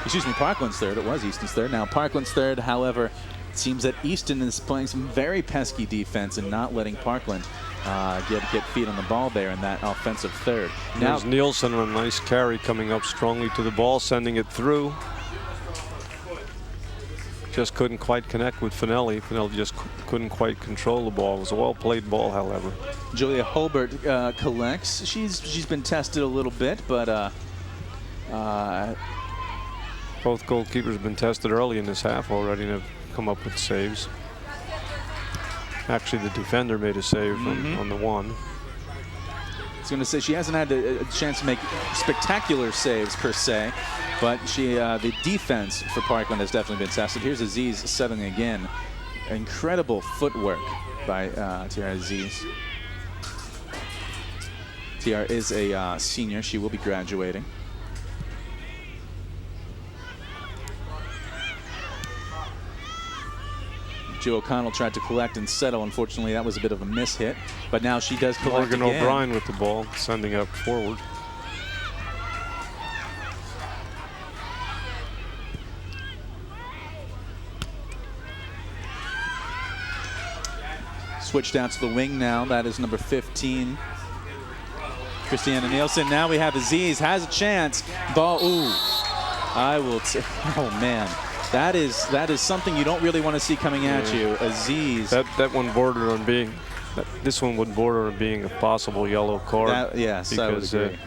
Excuse me, Parkland's third. It was Easton's third. Now Parkland's third. However, It seems that Easton is playing some very pesky defense and not letting Parkland get feet on the ball there in that offensive third. There's Nielsen on a nice carry coming up strongly to the ball, sending it through. Just couldn't quite connect with Finelli. Finelli just couldn't quite control the ball. It was a well-played ball, however. Julia Holbert collects. She's been tested a little bit, but both goalkeepers have been tested early in this half already and have come up with saves. Actually, the defender made a save on the one. I was going to say she hasn't had a chance to make spectacular saves per se, but the defense for Parkland has definitely been tested. Here's Aziz setting again. Incredible footwork by Tiara Aziz. Tiara is a senior. She will be graduating. Joe O'Connell tried to collect and settle. Unfortunately, that was a bit of a miss hit. But now she does collect Morgan again. O'Brien with the ball, sending up forward. Switched out to the wing now. That is number 15, Christina Nielsen. Now we have Aziz. Has a chance. Ball. Ooh. Oh, man. That is something you don't really want to see coming at you. Aziz. That one bordered on being, this one would border on being a possible yellow card. Yes, I would agree.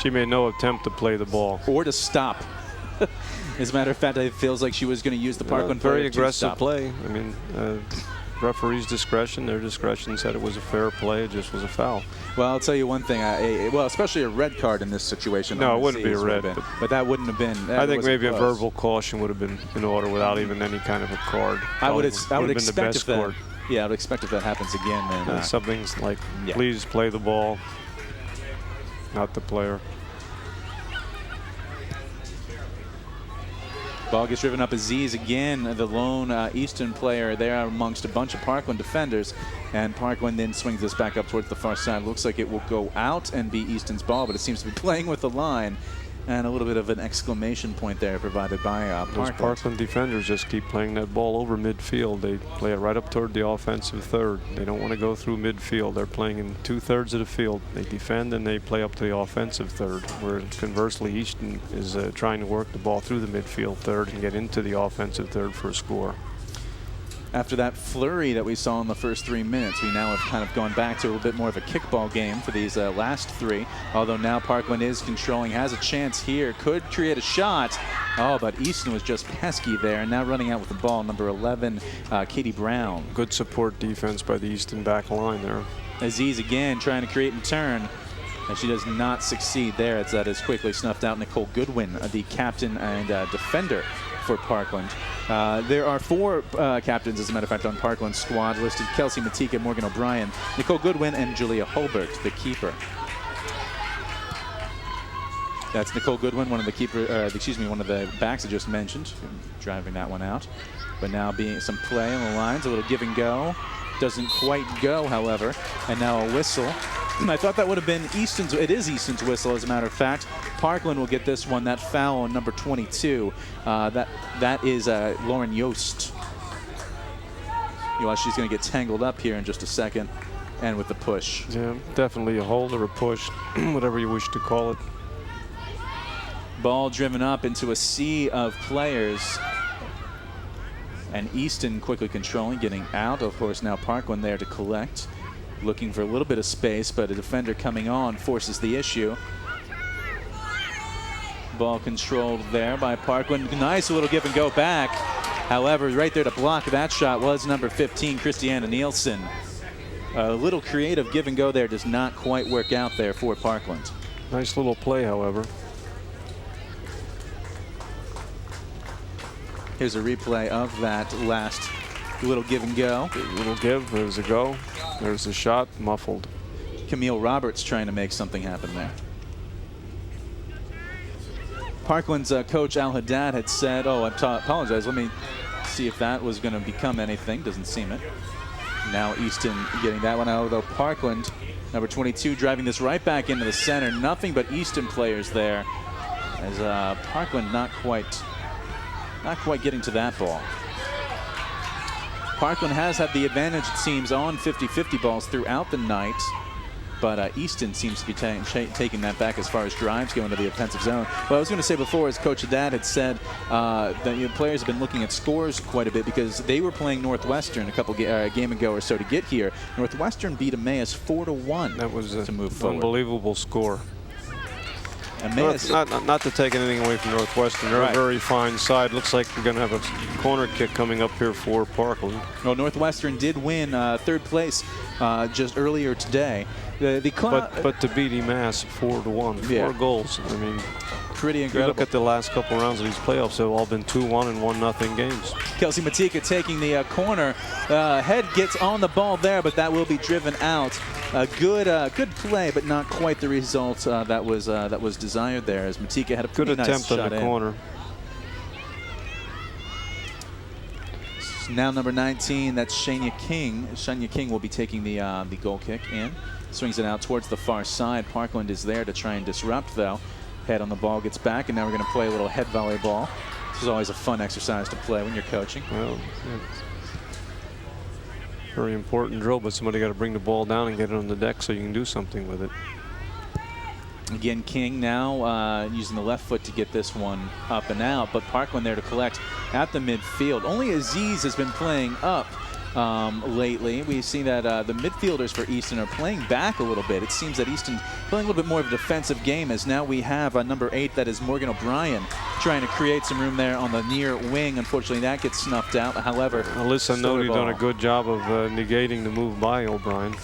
She made no attempt to play the ball. Or to stop. As a matter of fact, it feels like she was going to use the Parkland very aggressive play. I mean, referee's discretion, their discretion said it was a fair play. It just was a foul. Well, I'll tell you one thing. Well, especially a red card in this situation. No, it wouldn't be a red. But that wouldn't have been. I think maybe a verbal caution would have been in order without even any kind of a card. I would expect if that. Scored. Yeah, I would expect if that happens again. Then something's like, please play the ball, not the player. Ball gets driven up. Aziz again, the lone Easton player there amongst a bunch of Parkland defenders. And Parkland then swings this back up towards the far side. Looks like it will go out and be Easton's ball, but it seems to be playing with the line. And a little bit of an exclamation point there provided by Parkland. Those Parkland defenders just keep playing that ball over midfield. They play it right up toward the offensive third. They don't want to go through midfield. They're playing in 2/3 of the field. They defend and they play up to the offensive third, where conversely Easton is trying to work the ball through the midfield third and get into the offensive third for a score. After that flurry that we saw in the first 3 minutes, we now have kind of gone back to a little bit more of a kickball game for these last three. Although now Parkland is controlling, has a chance here, could create a shot. Oh, but Easton was just pesky there. And now running out with the ball, number 11, Katie Brown. Good support defense by the Easton back line there. Aziz again trying to create and turn. And she does not succeed there, as that is quickly snuffed out. Nicole Goodwin, the captain and defender for Parkland. There are 4 captains, as a matter of fact, on Parkland's squad listed: Kelsey Matika, Morgan O'Brien, Nicole Goodwin, and Julia Holbert, the keeper. That's Nicole Goodwin, one of the backs I just mentioned, driving that one out. But now being some play on the lines, a little give and go. Doesn't quite go, however. And now a whistle. I thought that would have been Easton's. It is Easton's whistle, as a matter of fact. Parkland will get this one. That foul on number 22. That is Lauren Yost. She's going to get tangled up here in just a second, and with the push. Yeah, definitely a hold or a push, whatever you wish to call it. Ball driven up into a sea of players. And Easton quickly controlling, getting out. Of course, now Parkland there to collect. Looking for a little bit of space, but a defender coming on forces the issue. Ball controlled there by Parkland. Nice little give and go back. However, right there to block that shot was number 15, Christina Nielsen. A little creative give and go there does not quite work out there for Parkland. Nice little play, however. Here's a replay of that last little give and go. Little give, there's a go. There's a shot, muffled. Camille Roberts trying to make something happen there. Parkland's coach Al Haddad had said, I apologize, let me see if that was going to become anything. Doesn't seem it. Now Easton getting that one out, although Parkland, number 22, driving this right back into the center. Nothing but Easton players there, as Parkland not quite getting to that ball. Parkland has had the advantage, it seems, on 50-50 balls throughout the night. But Easton seems to be taking that back as far as drives go into the offensive zone. What I was going to say before, as Coach Haddad had said, that players have been looking at scores quite a bit because they were playing Northwestern a game ago or so to get here. Northwestern beat Emmaus 4-1. That was to move an forward. unbelievable score. Emmaus, not to take anything away from Northwestern. They're a very fine side. Looks like we're going to have a corner kick coming up here for Parkland. Well, Northwestern did win third place just earlier today. But to beat Emmaus 4-1, 4 goals. I mean, pretty incredible. You look at the last couple rounds of these playoffs; they've all been 2-1 and 1-0 games. Kelsey Matika taking the corner. Head gets on the ball there, but that will be driven out. Good play, but not quite the result that was desired there. As Matika had a good attempt nice at the corner. Now number 19, that's Shania King. Shania King will be taking the goal kick in. Swings it out towards the far side. Parkland is there to try and disrupt, though. Head on the ball gets back, and now we're going to play a little head volleyball. This is always a fun exercise to play when you're coaching. Well, very important drill, but somebody got to bring the ball down and get it on the deck so you can do something with it. Again, King now using the left foot to get this one up and out, but Parkland there to collect at the midfield. Only Aziz has been playing up lately. We see that the midfielders for Easton are playing back a little bit. It seems that Easton playing a little bit more of a defensive game, as now we have number 8, that is Morgan O'Brien, trying to create some room there on the near wing. Unfortunately, that gets snuffed out. However, Alyssa Nodi done a good job of negating the move by O'Brien.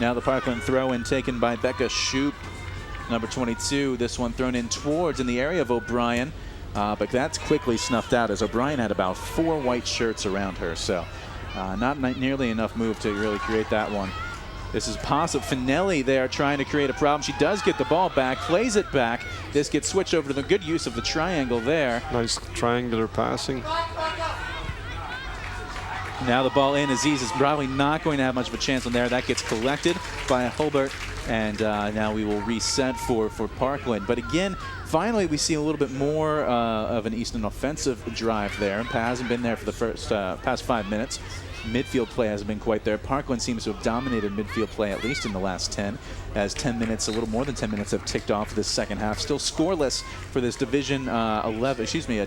Now the Parkland throw in taken by Becca Shoup, number 22. This one thrown in towards in the area of O'Brien. But that's quickly snuffed out as O'Brien had about 4 white shirts around her. So not nearly enough move to really create that one. This is possible. Finelli there trying to create a problem. She does get the ball back, plays it back. This gets switched over to the good use of the triangle there. Nice triangular passing. Now the ball in. Aziz is probably not going to have much of a chance on there. That gets collected by Hulbert. And now we will reset for Parkland. But again, finally we see a little bit more of an Easton offensive drive there. Hasn't been there for the past 5 minutes. Midfield play hasn't been quite there. Parkland seems to have dominated midfield play at least in the last 10, as 10 minutes, a little more than 10 minutes have ticked off this second half. Still scoreless for this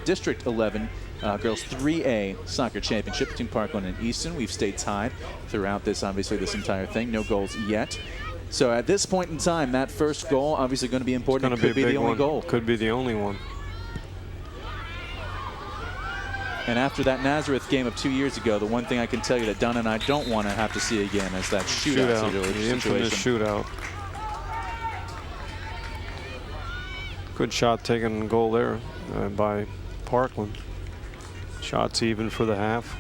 District 11 Girls 3A Soccer Championship between Parkland and Easton. We've stayed tied throughout this entire thing. No goals yet. So at this point in time, that first goal obviously going to be important. It could be the only goal. Could be the only one. And after that Nazareth game of 2 years ago, the one thing I can tell you that Donna and I don't want to have to see again is that shootout the infamous shootout. Good shot taken goal there by Parkland. Shots even for the half.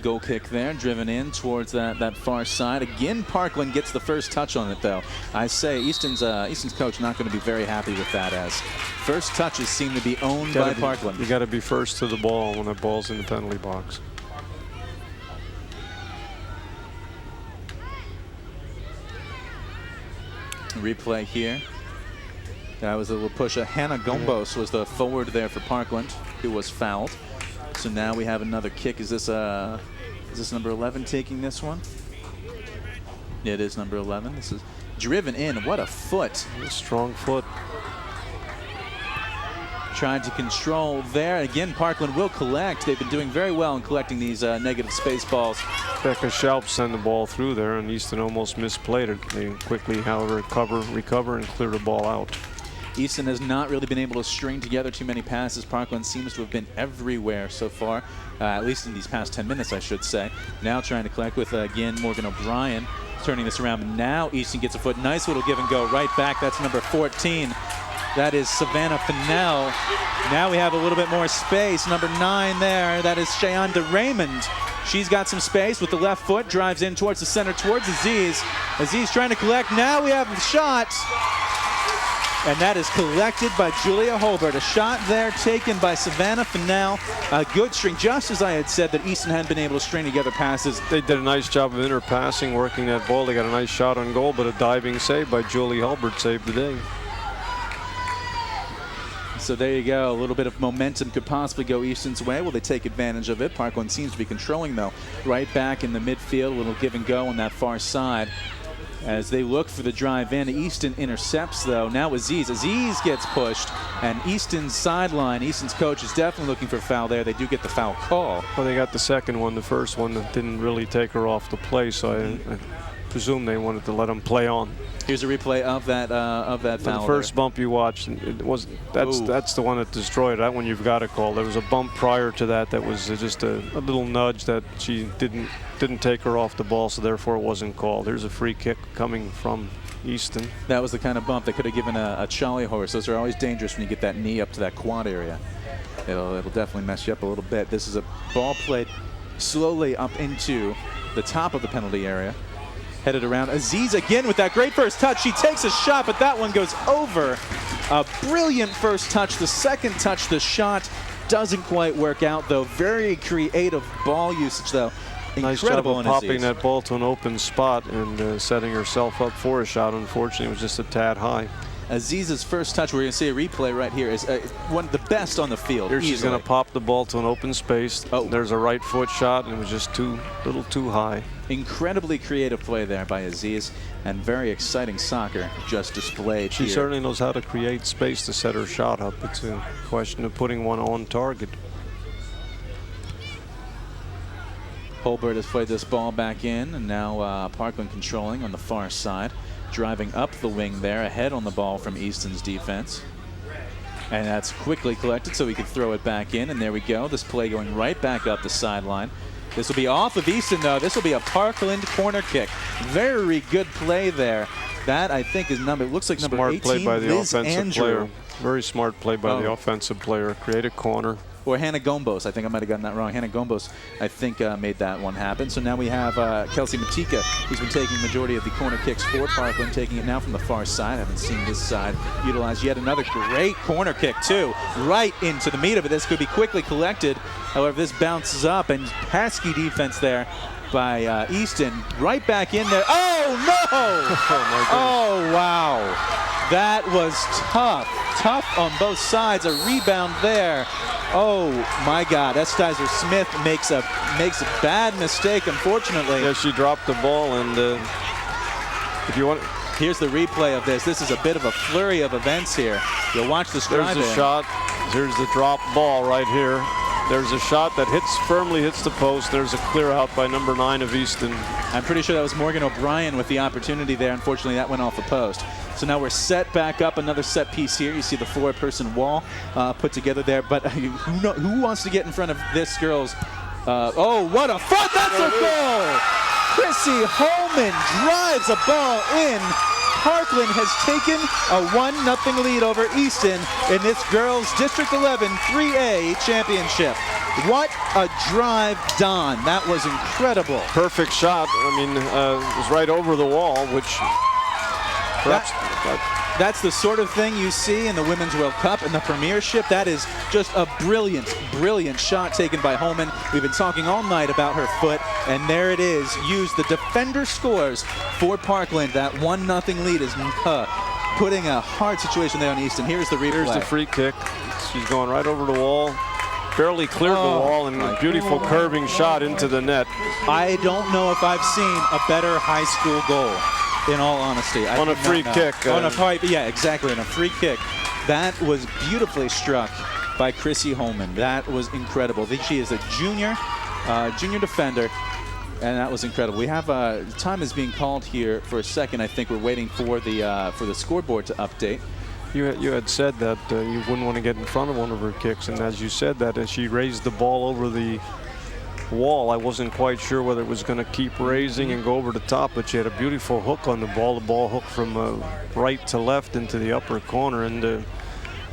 Goal kick there, driven in towards that far side. Again, Parkland gets the first touch on it, though. I say Easton's coach not going to be very happy with that, as first touches seem to be owned by Parkland. You got to be first to the ball when the ball's in the penalty box. Replay here. That was a little push. Hannah Gombos was the forward there for Parkland, who was fouled. So now we have another kick. Is this number 11 taking this one? It is number 11. This is driven in. What a foot. A strong foot. Trying to control there. Again, Parkland will collect. They've been doing very well in collecting these negative space balls. Becca Schaub sent the ball through there, and Easton almost misplayed it. They quickly, however, recover and clear the ball out. Easton has not really been able to string together too many passes. Parkland seems to have been everywhere so far, at least in these past 10 minutes, I should say. Now trying to collect with, again, Morgan O'Brien, turning this around. Now Easton gets a foot. Nice little give and go right back. That's number 14. That is Savannah Fennell. Now we have a little bit more space. Number 9 there. That is Shayonda Raymond. She's got some space with the left foot. Drives in towards the center, towards Aziz. Aziz trying to collect. Now we have a shot. And that is collected by Julia Holbert. A shot there taken by Savannah Fennell. A good string, just as I had said that Easton hadn't been able to string together passes. They did a nice job of interpassing, working that ball. They got a nice shot on goal, but a diving save by Julie Holbert saved the day. So there you go. A little bit of momentum could possibly go Easton's way. Will they take advantage of it? Parkland seems to be controlling, though. Right back in the midfield, a little give and go on that far side. As they look for the drive in, Easton intercepts, though. Now Aziz gets pushed, and Easton's sideline, Easton's coach is definitely looking for a foul there. They do get the foul call. Well, they got the second one. The first one that didn't really take her off the play, so I presume they wanted to let them play on. Here's a replay of that foul. The first bump you watched, that's the one that destroyed it. That one you've got to call. There was a bump prior to that was just a little nudge that she didn't take her off the ball, so therefore it wasn't called. There's a free kick coming from Easton. That was the kind of bump that could have given a Charlie horse. Those are always dangerous when you get that knee up to that quad area. It'll definitely mess you up a little bit. This is a ball played slowly up into the top of the penalty area. Headed around. Aziz again with that great first touch. She takes a shot, but that one goes over. A brilliant first touch. The second touch, the shot doesn't quite work out, though. Very creative ball usage, though. Nice job of popping that ball to an open spot and setting herself up for a shot. Unfortunately, it was just a tad high. Aziz's first touch, we're going to see a replay right here, is one of the best on the field. Here she's going to pop the ball to an open space. Oh. There's a right foot shot, and it was just a little too high. Incredibly creative play there by Aziz, and very exciting soccer just displayed She here. certainly knows how to create space to set her shot up. It's a question of putting one on target. Holbert has played this ball back in, and now Parkland controlling on the far side. Driving up the wing there, ahead on the ball from Easton's defense. And that's quickly collected so he can throw it back in, and there we go. This play going right back up the sideline. This will be off of Easton, though. This will be a Parkland corner kick. Very good play there. That, I think, is it looks like number 18, smart play by the Liz offensive Andrew. player. Very smart play by the offensive player. Create a corner. Or Hannah Gombos. I think I might have gotten that wrong. Hannah Gombos, I think, made that one happen. So now we have Kelsey Matika, who's been taking the majority of the corner kicks for Parkland, taking it now from the far side. I haven't seen this side utilize yet another great corner kick, too, right into the meat of it. This could be quickly collected. However, this bounces up, and pesky defense there by Easton. Right back in there. Oh, no! Oh, wow. That was tough. Tough on both sides. A rebound there. Oh my God! Estizer Smith makes a bad mistake, unfortunately. Yeah, she dropped the ball, and if you want, here's the replay of this. This is a bit of a flurry of events here. You'll watch this drive. There's the shot. There's the drop ball right here. There's a shot that firmly hits the post. There's a clear out by number 9 of Easton. I'm pretty sure that was Morgan O'Brien with the opportunity there. Unfortunately, that went off the post. So now we're set back up, another set piece here. You see the 4-person wall put together there. But who wants to get in front of this girl's? Oh, what a front! That's a goal! Chrissy Holman drives a ball in. Parkland has taken a 1-0 lead over Easton in this girls District 11 3A championship. What a drive, Don. That was incredible. Perfect shot. I mean, it was right over the wall, which perhaps... That's the sort of thing you see in the Women's World Cup and the Premiership. That is just a brilliant, brilliant shot taken by Holman. We've been talking all night about her foot, and there it is. Used the defender scores for Parkland. That 1-0 lead is putting a hard situation there on Easton. Here's the replay. Here's the free kick. She's going right over the wall. Barely cleared the wall, and a beautiful curving shot into the net. I don't know if I've seen a better high school goal. In all honesty, on a free kick. Yeah, exactly. On a free kick. That was beautifully struck by Chrissy Holman. That was incredible. I think she is a junior defender, and that was incredible. We have time is being called here for a second. I think we're waiting for the scoreboard to update. You had said that you wouldn't want to get in front of one of her kicks, and as you said that, as she raised the ball over the wall, I wasn't quite sure whether it was going to keep raising and go over the top, but she had a beautiful hook on the ball. The ball hooked from right to left into the upper corner, and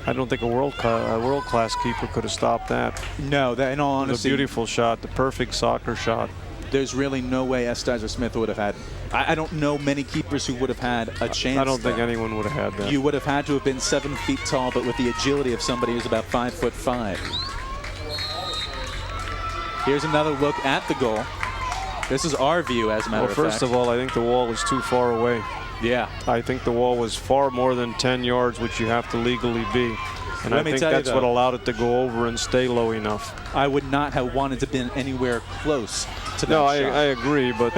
I don't think a world-class keeper could have stopped that. No, that, in all honesty, a beautiful shot, the perfect soccer shot. There's really no way Estizer Smith would have had. I don't know many keepers who would have had a chance. I don't think anyone would have had that. You would have had to have been 7 feet tall, but with the agility of somebody who's about 5'5". Here's another look at the goal. This is our view, as a matter of fact. Well, first of all, I think the wall was too far away. Yeah. I think the wall was far more than 10 yards, which you have to legally be. And I think that's what allowed it to go over and stay low enough. I would not have wanted to been anywhere close to that No, shot. I agree, but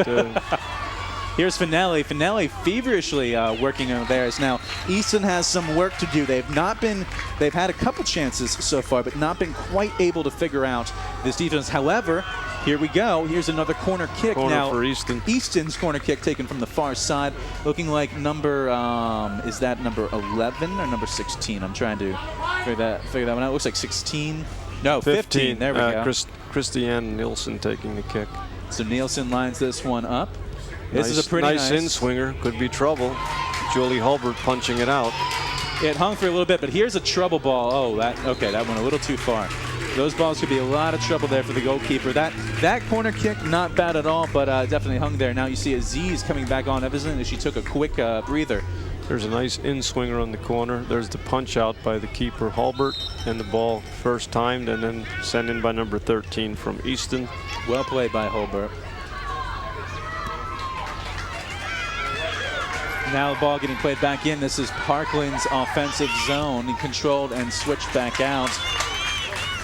here's Finelli. Finelli feverishly working on theirs. Now, Easton has some work to do. They've had a couple chances so far, but not been quite able to figure out this defense. However, here we go. Here's another corner kick. Corner for Easton. Easton's corner kick taken from the far side, looking like number, is that number 11 or number 16? I'm trying to figure that one out. It looks like 16. No, 15. There we go. Christina Nielsen taking the kick. So Nielsen lines this one up. This is a pretty nice in-swinger. Could be trouble. Julie Hulbert punching it out. It hung for a little bit, but here's a trouble ball. Oh, that went a little too far. Those balls could be a lot of trouble there for the goalkeeper. That corner kick, not bad at all, but definitely hung there. Now you see Aziz coming back on. Evidently, she took a quick breather. There's a nice in-swinger on the corner. There's the punch out by the keeper, Hulbert, and the ball first timed and then sent in by number 13 from Easton. Well played by Hulbert. Now the ball getting played back in. This is Parkland's offensive zone. He controlled and switched back out.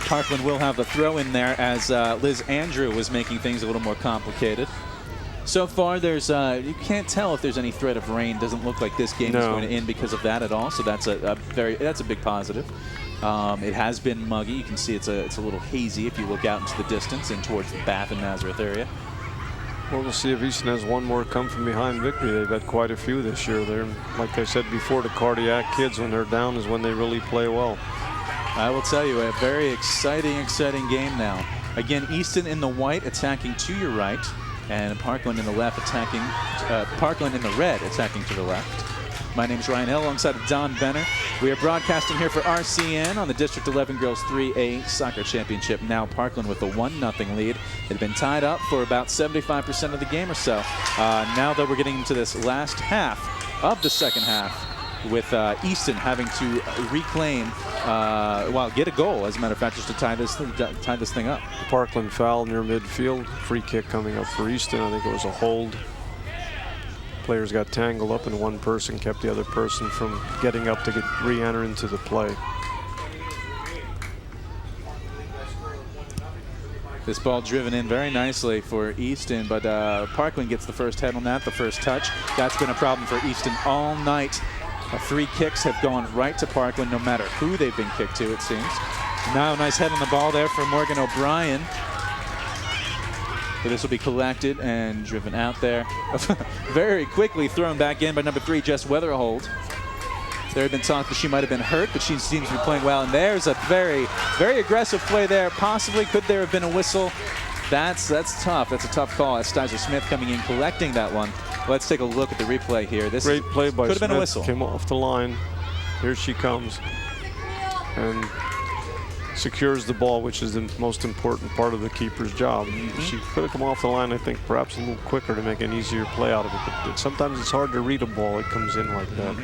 Parkland will have the throw in there as Liz Andrew was making things a little more complicated. So far, there's you can't tell if there's any threat of rain. Doesn't look like this game is going to end because of that at all. So that's that's a big positive. It has been muggy. You can see it's a little hazy if you look out into the distance and towards the Bath and Nazareth area. Well, we'll see if Easton has one more come from behind victory. They've had quite a few this year. They're, like I said before, the cardiac kids, when they're down is when they really play well. I will tell you, a very exciting game now. Again, Easton in the white attacking to your right, and Parkland in the left attacking, Parkland in the red attacking to the left. My name is Ryan Hill alongside of Don Benner. We are broadcasting here for RCN on the District 11 Girls 3A Soccer Championship. Now Parkland with a 1-0 lead. It had been tied up for about 75% of the game or so. Now that we're getting into this last half of the second half, with Easton having to reclaim, get a goal, as a matter of fact, just to tie this thing up. Parkland foul near midfield. Free kick coming up for Easton. I think it was a hold. Players got tangled up and one person kept the other person from getting up to re-enter into the play. This ball driven in very nicely for Easton, but Parkland gets the first head on that, the first touch. That's been a problem for Easton all night. Free kicks have gone right to Parkland, no matter who they've been kicked to, it seems. Now a nice head on the ball there for Morgan O'Brien. So this will be collected and driven out there. Very quickly thrown back in by number 3, Jess Weatherhold. There had been talk that she might have been hurt, but she seems to be playing well. And there's a very, very aggressive play there. Possibly could there have been a whistle? That's tough. That's a tough call. That's Stizer Smith coming in, collecting that one. Let's take a look at the replay here. This great play by could have Smith. Been a whistle. Came off the line. Here she comes. And secures the ball, which is the most important part of the keeper's job. She could have come off the line, I think, perhaps a little quicker to make an easier play out of it. But sometimes it's hard to read a ball. It comes in like that.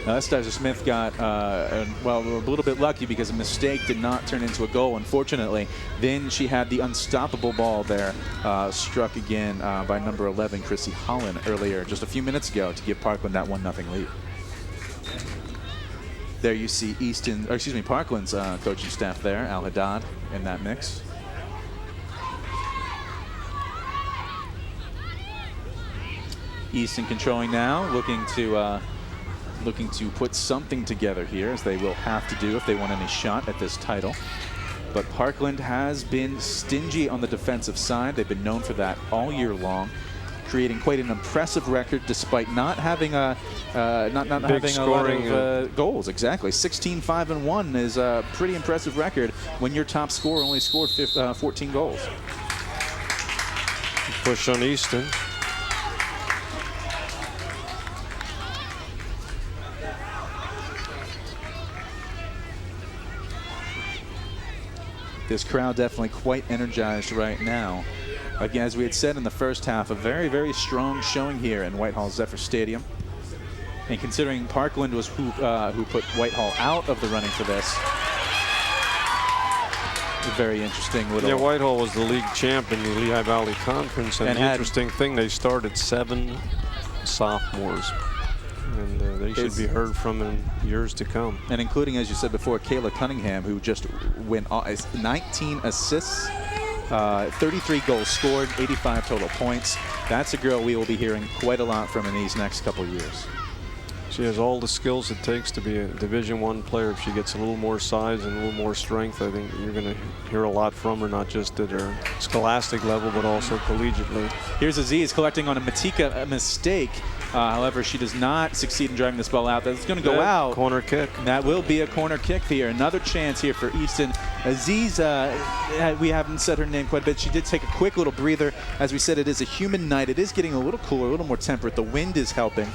Now, Stizer Smith got, a little bit lucky because a mistake did not turn into a goal, unfortunately. Then she had the unstoppable ball there, struck again by number 11, Chrissy Holland, earlier, just a few minutes ago, to give Parkland that 1-0 lead. There you see Parkland's coaching staff there, Al Haddad in that mix. Easton controlling now, looking to put something together here, as they will have to do if they want any shot at this title. But Parkland has been stingy on the defensive side. They've been known for that all year long, creating quite an impressive record despite not having a lot of goals. Exactly, 16-5-1 is a pretty impressive record when your top scorer only scored 14 goals. Push on Easton. This crowd definitely quite energized right now. Again, as we had said in the first half, a very, very strong showing here in Whitehall Zephyr Stadium. And considering Parkland was who put Whitehall out of the running for this, a very interesting little... Yeah, Whitehall was the league champ in the Lehigh Valley Conference, and the interesting thing, they started 7 sophomores. And He should be heard from in years to come. And including, as you said before, Kayla Cunningham, who just went 19 assists, 33 goals scored, 85 total points. That's a girl we will be hearing quite a lot from in these next couple years. She has all the skills it takes to be a Division I player. If she gets a little more size and a little more strength, I think you're going to hear a lot from her, not just at her scholastic level, but also collegiately. Here's Aziz collecting on a Matika mistake. However, she does not succeed in driving this ball out. That's going to go out. Corner kick. And that will be a corner kick here. Another chance here for Easton. Aziz, we haven't said her name quite a bit. She did take a quick little breather. As we said, it is a humid night. It is getting a little cooler, a little more temperate. The wind is helping.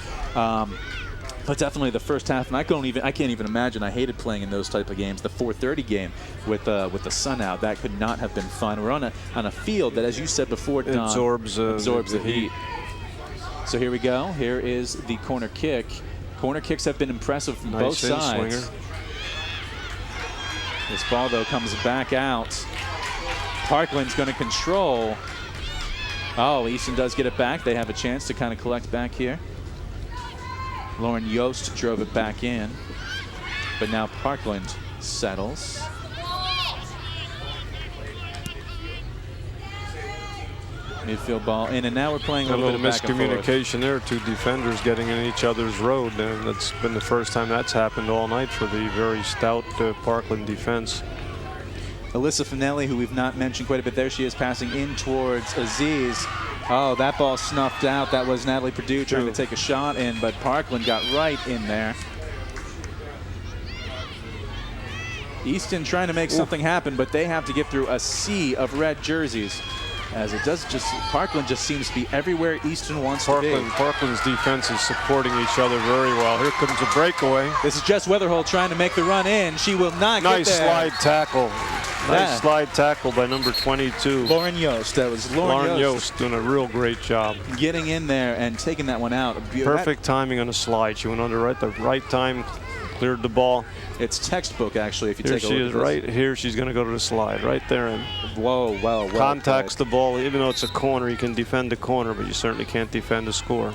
But definitely the first half, and I can't even imagine. I hated playing in those type of games. The 4:30 game with the sun out, that could not have been fun. We're on a field that, as you said before, Don, absorbs the heat. So here we go. Here is the corner kick. Corner kicks have been impressive from both sides. Swinger. This ball though comes back out. Parkland's going to control. Oh, Easton does get it back. They have a chance to kind of collect back here. Lauren Yost drove it back in, but now Parkland settles. Midfield ball in, and now we're playing a little bit of miscommunication there. Two defenders getting in each other's road, and that's been the first time that's happened all night for the very stout Parkland defense. Alyssa Finelli, who we've not mentioned quite a bit, there she is passing in towards Aziz. Oh, that ball snuffed out. That was Natalie Perdue trying to take a shot in, but Parkland got right in there. Easton trying to make something happen, but they have to get through a sea of red jerseys. As it does, Parkland just seems to be everywhere Easton wants to be. Parkland's defense is supporting each other very well. Here comes a breakaway. This is Jess Weatherholt trying to make the run in. She will not get there. Nice slide tackle. Nice slide tackle by number 22. Lauren Yost. That was Lauren Yost doing a real great job. Getting in there and taking that one out. Perfect timing on a slide. She went under at the right time, cleared the ball. It's textbook, actually, if you take a look at this. Here she is right here. She's going to go to the slide right there. And whoa, well contacts the ball. Even though it's a corner, you can defend the corner, but you certainly can't defend a score.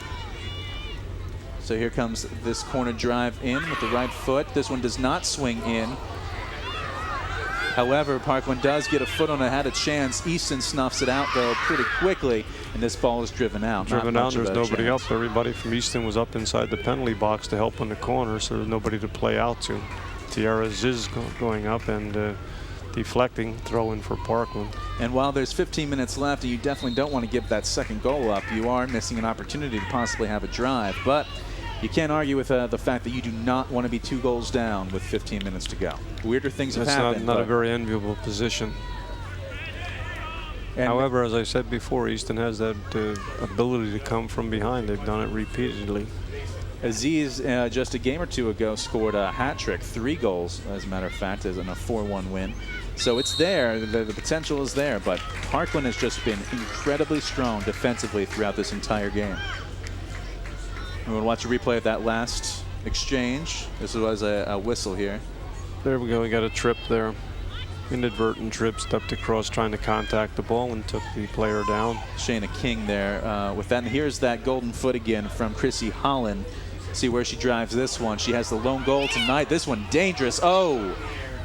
So here comes this corner drive in with the right foot. This one does not swing in. However, Parkland does get a foot on it, had a chance. Easton snuffs it out, though, pretty quickly, and this ball is driven out. Driven out, there's nobody up. Everybody from Easton was up inside the penalty box to help in the corner, so there's nobody to play out to. Tiara Ziz going up and deflecting, throw in for Parkland. And while there's 15 minutes left, and you definitely don't want to give that second goal up, you are missing an opportunity to possibly have a drive. But you can't argue with the fact that you do not want to be 2 goals down with 15 minutes to go. Weirder things have happened. That's not a very enviable position. And however, as I said before, Easton has that ability to come from behind. They've done it repeatedly. Aziz, just a game or two ago, scored a hat trick, 3 goals, as a matter of fact, in a 4-1 win. So it's there, the potential is there, but Parkland has just been incredibly strong defensively throughout this entire game. We want to watch a replay of that last exchange. This was a whistle here. There we go, we got a trip there. Inadvertent trip, stepped across trying to contact the ball and took the player down. Shayna King there with that. And here's that golden foot again from Chrissy Holland. See where she drives this one. She has the lone goal tonight. This one dangerous. Oh,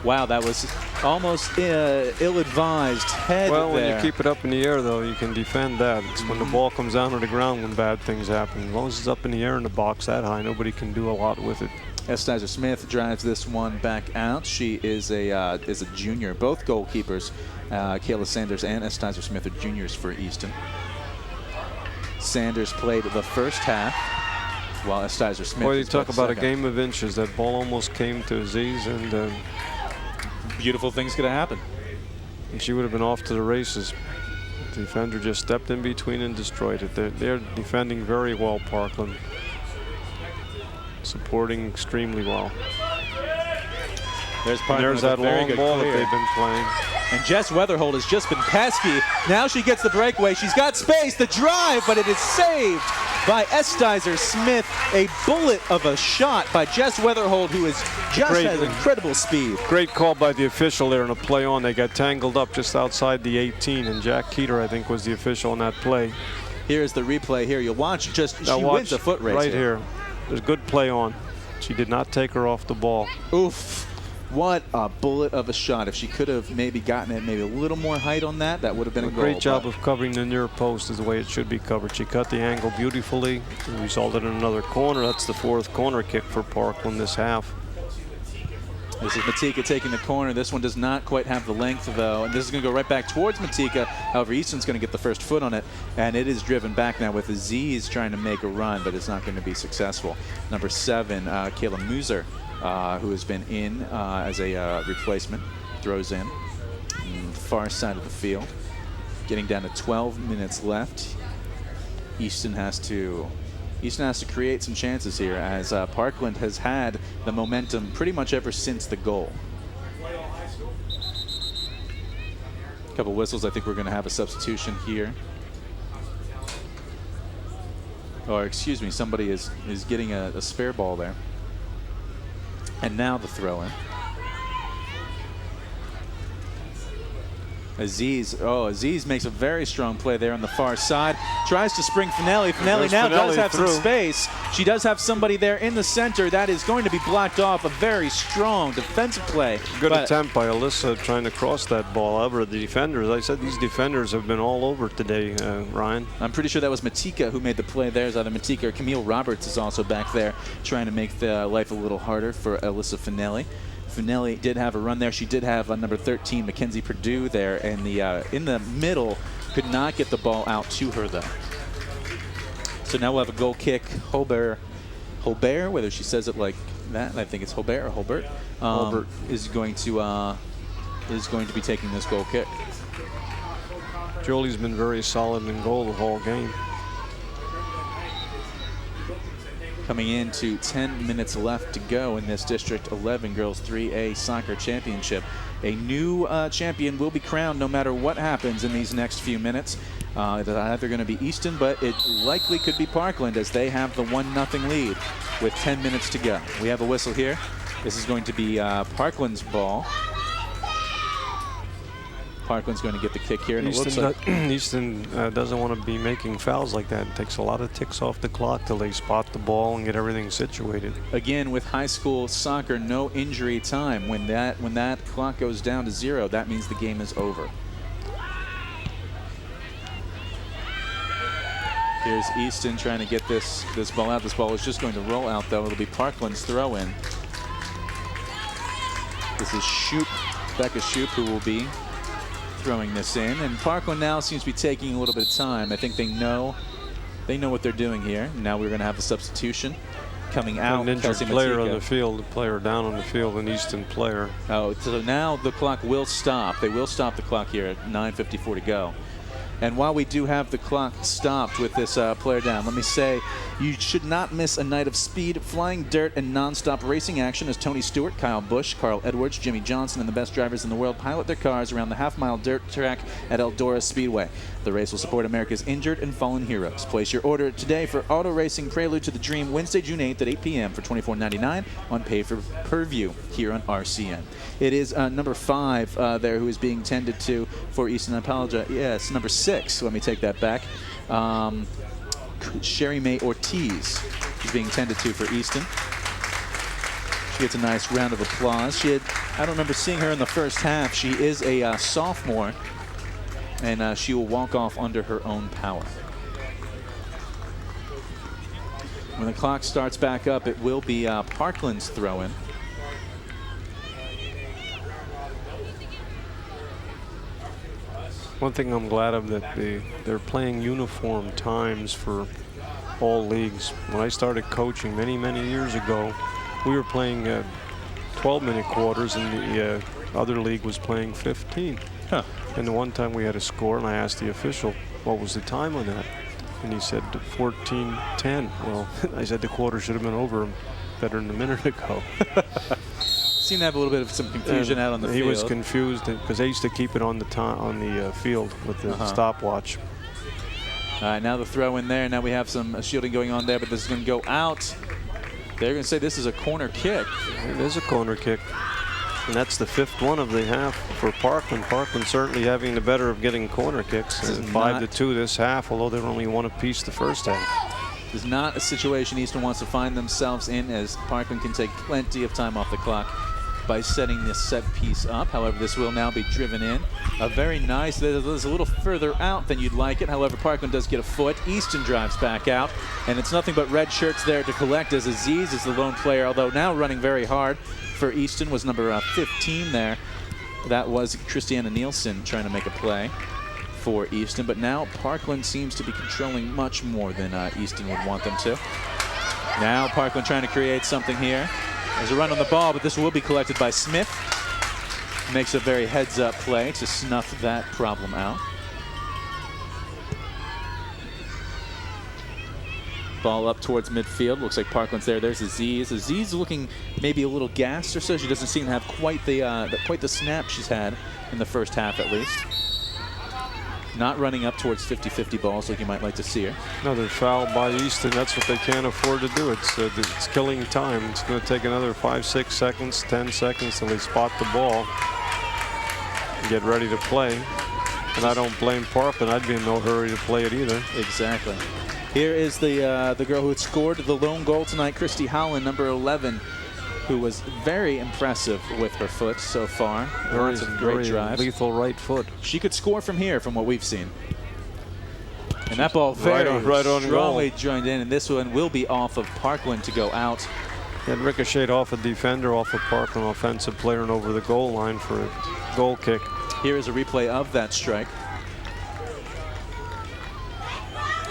wow, that was almost ill-advised head Well, there. When you keep it up in the air, though, you can defend that. It's when the ball comes down to the ground when bad things happen. As long as it's up in the air in the box that high, nobody can do a lot with it. Estizer Smith drives this one back out. She is a junior. Both goalkeepers, Kayla Sanders and Estizer Smith, are juniors for Easton. Sanders played the first half, while Estizer Smith. Boy, you talk about a game of inches. That ball almost came to Aziz, and beautiful things could have happened. And she would have been off to the races. The defender just stepped in between and destroyed it. They're defending very well, Parkland. Supporting extremely well. There's that long ball that they've been playing. And Jess Weatherholt has just been pesky. Now she gets the breakaway. She's got space, the drive, but it is saved by Estizer Smith. A bullet of a shot by Jess Weatherholt, who has incredible speed. Great call by the official there in a play on. They got tangled up just outside the 18, and Jack Keeter, I think, was the official on that play. Here's the replay here. You'll watch she wins a foot race. Right here. There's good play on. She did not take her off the ball. Oof. What a bullet of a shot. If she could have maybe gotten it maybe a little more height on that, that would have been a goal. Great job of covering the near post is the way it should be covered. She cut the angle beautifully. It resulted in another corner. That's the 4th corner kick for Parkland this half. This is Matika taking the corner. This one does not quite have the length, though. And this is going to go right back towards Matika. However, Easton's going to get the first foot on it. And it is driven back now with Aziz trying to make a run, but it's not going to be successful. Number 7, Kayla Muser, who has been in as a replacement, throws in on the far side of the field. Getting down to 12 minutes left. Easton has to create some chances here, as Parkland has had the momentum pretty much ever since the goal. A couple whistles. I think we're going to have a substitution here. Or excuse me, somebody is getting a spare ball there. And now the throw-in. Aziz makes a very strong play there on the far side. Tries to spring Finelli. Finelli now does have some space. She does have somebody there in the center. That is going to be blocked off. A very strong defensive play. Good attempt by Alyssa trying to cross that ball. However, the defenders, I said these defenders have been all over today, Ryan. I'm pretty sure that was Matika who made the play there. It's either Matika or Camille Roberts is also back there trying to make the life a little harder for Alyssa Finelli. Finelli did have a run there. She did have number 13, Mackenzie Purdue, there in the middle. Could not get the ball out to her, though. So now we'll have a goal kick. Holbert, whether she says it like that, I think it's Holbert or Holbert, is going to be taking this goal kick. Jolie's been very solid in goal the whole game. Coming into 10 minutes left to go in this District 11 Girls 3A Soccer Championship. A new champion will be crowned no matter what happens in these next few minutes. It's either going to be Easton, but it likely could be Parkland, as they have the 1-0 lead with 10 minutes to go. We have a whistle here. This is going to be Parkland's ball. Parkland's going to get the kick here, and Easton doesn't want to be making fouls like that. It takes a lot of ticks off the clock till they spot the ball and get everything situated. Again, with high school soccer, no injury time. When that clock goes down to 0, that means the game is over. Here's Easton trying to get this ball out. This ball is just going to roll out, though. It'll be Parkland's throw-in. This is Becca Shoup, who will be throwing this in, and Parkland now seems to be taking a little bit of time. I think they know what they're doing here. Now we're going to have a substitution coming out. An injured player on the field, a player down on the field, an Easton player. Oh, so now the clock will stop. They will stop the clock here at 9:54 to go. And while we do have the clock stopped with this player down, let me say you should not miss a night of speed, flying dirt, and non-stop racing action as Tony Stewart, Kyle Busch, Carl Edwards, Jimmy Johnson, and the best drivers in the world pilot their cars around the half-mile dirt track at Eldora Speedway. The race will support America's injured and fallen heroes. Place your order today for Auto Racing Prelude to the Dream, Wednesday, June 8th at 8 p.m. for $24.99 on pay-per-view here on RCN. It is number 5 there who is being tended to for Easton. I apologize. Yes, number 6. Let me take that back. Sherry Mae Ortiz is being tended to for Easton. She gets a nice round of applause. I don't remember seeing her in the first half. She is a sophomore, and she will walk off under her own power. When the clock starts back up, it will be Parkland's throw-in. One thing I'm glad of that they're playing uniform times for all leagues. When I started coaching many years ago, we were playing 12-minute quarters, and the other league was playing 15. Huh. And the one time we had a score, and I asked the official, what was the time on that? And he said 14:10. Well, I said the quarter should have been over better than a minute ago. Seemed to have a little bit of some confusion out on the field. He was confused because they used to keep it on the field with the stopwatch. All right, now the throw in there. Now we have some shielding going on there, but this is going to go out. They're going to say this is a corner kick. It is a corner kick. And that's the 5th one of the half for Parkland. Parkland certainly having the better of getting corner kicks. 5-2 this half, although they were only one apiece the first half. is not a situation Easton wants to find themselves in, as Parkland can take plenty of time off the clock by setting this set piece up. However, this will now be driven in. A very nice, this is a little further out than you'd like it. However, Parkland does get a foot. Easton drives back out, and it's nothing but red shirts there to collect, as Aziz is the lone player, although now running very hard for Easton was number 15 there. That was Christina Nielsen trying to make a play for Easton, but now Parkland seems to be controlling much more than Easton would want them to. Now Parkland trying to create something here. There's a run on the ball, but this will be collected by Smith. Makes a very heads-up play to snuff that problem out. Ball up towards midfield. Looks like Parkland's there. There's Aziz. Aziz looking maybe a little gassed or so. She doesn't seem to have quite the snap she's had in the first half, at least. Not running up towards 50-50 balls like you might like to see her. Another foul by Easton. That's what they can't afford to do. It's killing time. It's going to take another 5, 6 seconds, 10 seconds till they spot the ball and get ready to play. And I don't blame Parkland. I'd be in no hurry to play it either. Exactly. Here is the girl who had scored the lone goal tonight, Christy Howland, number 11, who was very impressive with her foot so far. Lots of great drives. Lethal right foot. She could score from here, from what we've seen. And that ball very right on strongly goal. joined in, and this one will be off of Parkland to go out. It ricocheted off a defender, off a Parkland offensive player, and over the goal line for a goal kick. Here is a replay of that strike.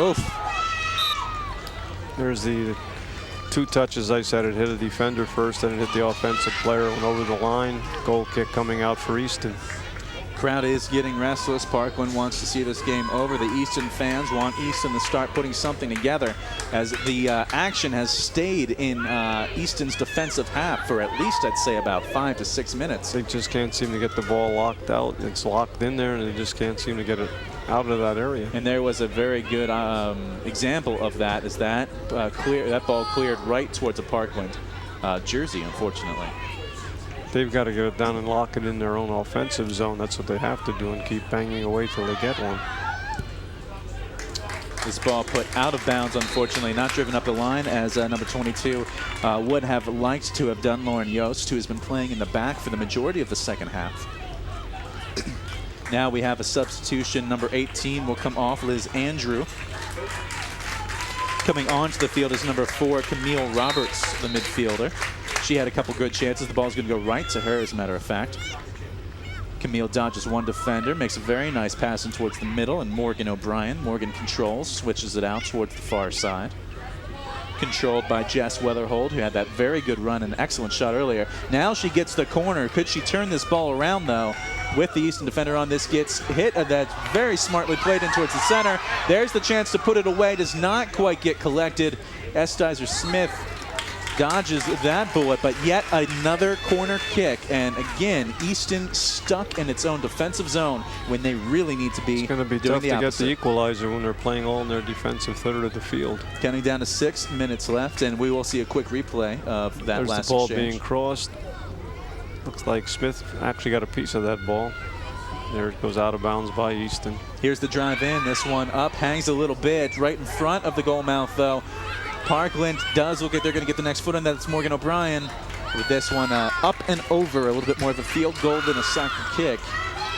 Oof. There's the 2 touches. I said it hit a defender first, then it hit the offensive player, went over the line. Goal kick coming out for Easton. Crowd is getting restless. Parkland wants to see this game over. The Easton fans want Easton to start putting something together, as the action has stayed in Easton's defensive half for at least, I'd say, about 5 to 6 minutes. They just can't seem to get the ball locked out. It's locked in there, and they just can't seem to get it out of that area. And there was a very good example of that, is that that ball cleared right towards a Parkland jersey, unfortunately. They've got to get it down and lock it in their own offensive zone. That's what they have to do, and keep banging away till they get one. This ball put out of bounds, unfortunately, not driven up the line, as number 22 would have liked to have done. Lauren Yost, who has been playing in the back for the majority of the second half. Now we have a substitution. Number 18 will come off, Liz Andrew. Coming onto the field is number 4, Camille Roberts, the midfielder. She had a couple good chances. The ball's going to go right to her, as a matter of fact. Camille dodges one defender, makes a very nice pass in towards the middle, and Morgan O'Brien. Morgan controls, switches it out towards the far side. Controlled by Jess Weatherhold, who had that very good run and excellent shot earlier. Now she gets the corner. Could she turn this ball around, though? With the Easton defender on, this gets hit. That's very smartly played in towards the center. There's the chance to put it away. Does not quite get collected. Estizer Smith dodges that bullet, but yet another corner kick. And again, Easton stuck in its own defensive zone when they really need to be. It's going to be doing tough the to opposite. get the equalizer when they're playing all in their defensive third of the field. Counting down to 6 minutes left, and we will see a quick replay of that There's last the ball exchange. being crossed. Looks like Smith actually got a piece of that ball. There it goes out of bounds by Easton. Here's the drive in. This one up, hangs a little bit right in front of the goal mouth, though. Parkland does look like they're going to get the next foot on that. It's Morgan O'Brien with this one up and over. A little bit more of a field goal than a soccer kick,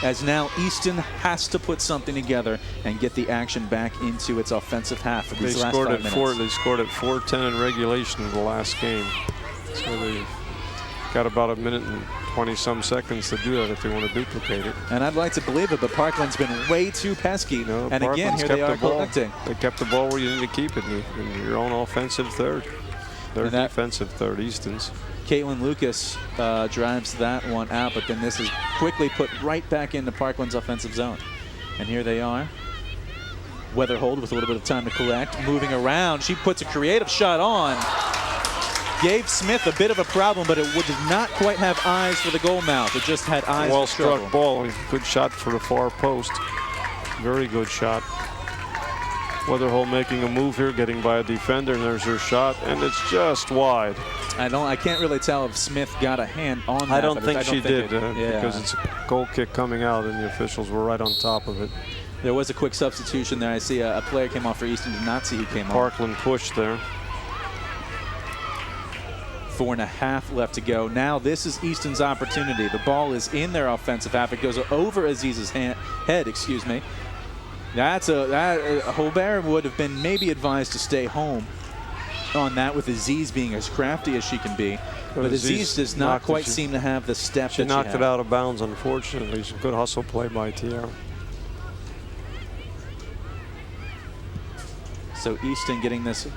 as now Easton has to put something together and get the action back into its offensive half for these last 5 minutes. They scored at 4:10 in regulation in the last game. So they've got about 1 minute and 20-some seconds to do that if they want to duplicate it. And I'd like to believe it, but Parkland's been way too pesky. No, and again, Parkland's here they are kept the ball. collecting. They kept the ball where you need to keep it in your own offensive third. Their defensive third, Easton's. Caitlin Lucas drives that one out, but then this is quickly put right back into Parkland's offensive zone. And here they are. Weatherhold with a little bit of time to collect. Moving around, she puts a creative shot on. Gave Smith a bit of a problem, but it did not quite have eyes for the goal mouth. It just had eyes for trouble. Well-struck ball. Good shot for the far post. Very good shot. Weatherhold making a move here, getting by a defender, and there's her shot, and it's just wide. I can't really tell if Smith got a hand on that. I don't think she did, yeah. because it's a goal kick coming out, and the officials were right on top of it. There was a quick substitution there. I see a player came off for Easton. Did not see who came off. Parkland pushed there. 4.5 left to go. Now this is Easton's opportunity. The ball is in their offensive half. It goes over Aziz's head. Excuse me. Hobert would have been maybe advised to stay home on that, with Aziz being as crafty as she can be. But Aziz does not quite seem to have the step that she knocked had. it out of bounds, unfortunately. It's a good hustle play by Tiara. So Easton getting this,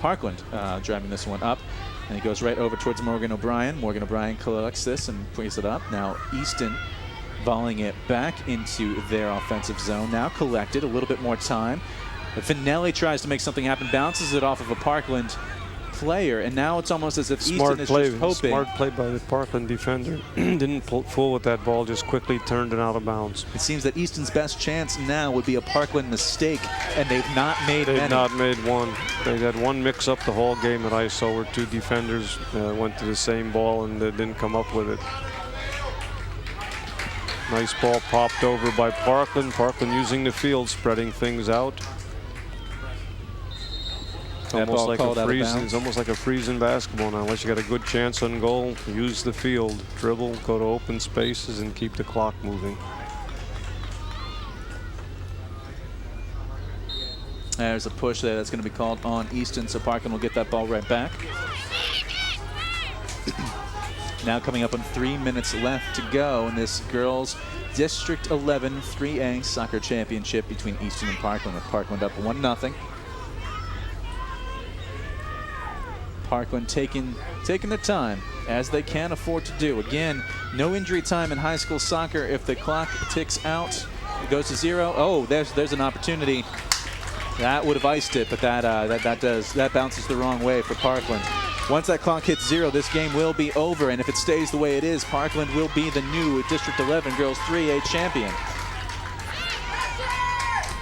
Parkland driving this one up. And he goes right over towards Morgan O'Brien. Morgan O'Brien collects this and brings it up. Now Easton volleying it back into their offensive zone. Now collected, a little bit more time. Finelli tries to make something happen, bounces it off of a Parkland player, and now it's almost as if Easton is just hoping. Smart play by the Parkland defender. Didn't fool with that ball, just quickly turned it out of bounds. It seems that Easton's best chance now would be a Parkland mistake, and they've not made many. They've not made one. They had one mix-up the whole game that I saw where two defenders went to the same ball and they didn't come up with it. Nice ball popped over by Parkland. Parkland using the field, spreading things out. It's almost like a freeze. It's almost like a freeze in basketball now. Unless you got a good chance on goal, use the field, dribble, go to open spaces, and keep the clock moving. There's a push there that's going to be called on Easton, so Parkland will get that ball right back. Now coming up on 3 minutes left to go in this girls District 11 3A soccer championship between Easton and Parkland, with Parkland up 1-0. Parkland taking their time, as they can afford to do. Again, no injury time in high school soccer. If the clock ticks out, it goes to 0. Oh, there's an opportunity. That would have iced it, but that bounces the wrong way for Parkland. Once that clock hits 0, this game will be over, and if it stays the way it is, Parkland will be the new District 11 Girls 3A champion.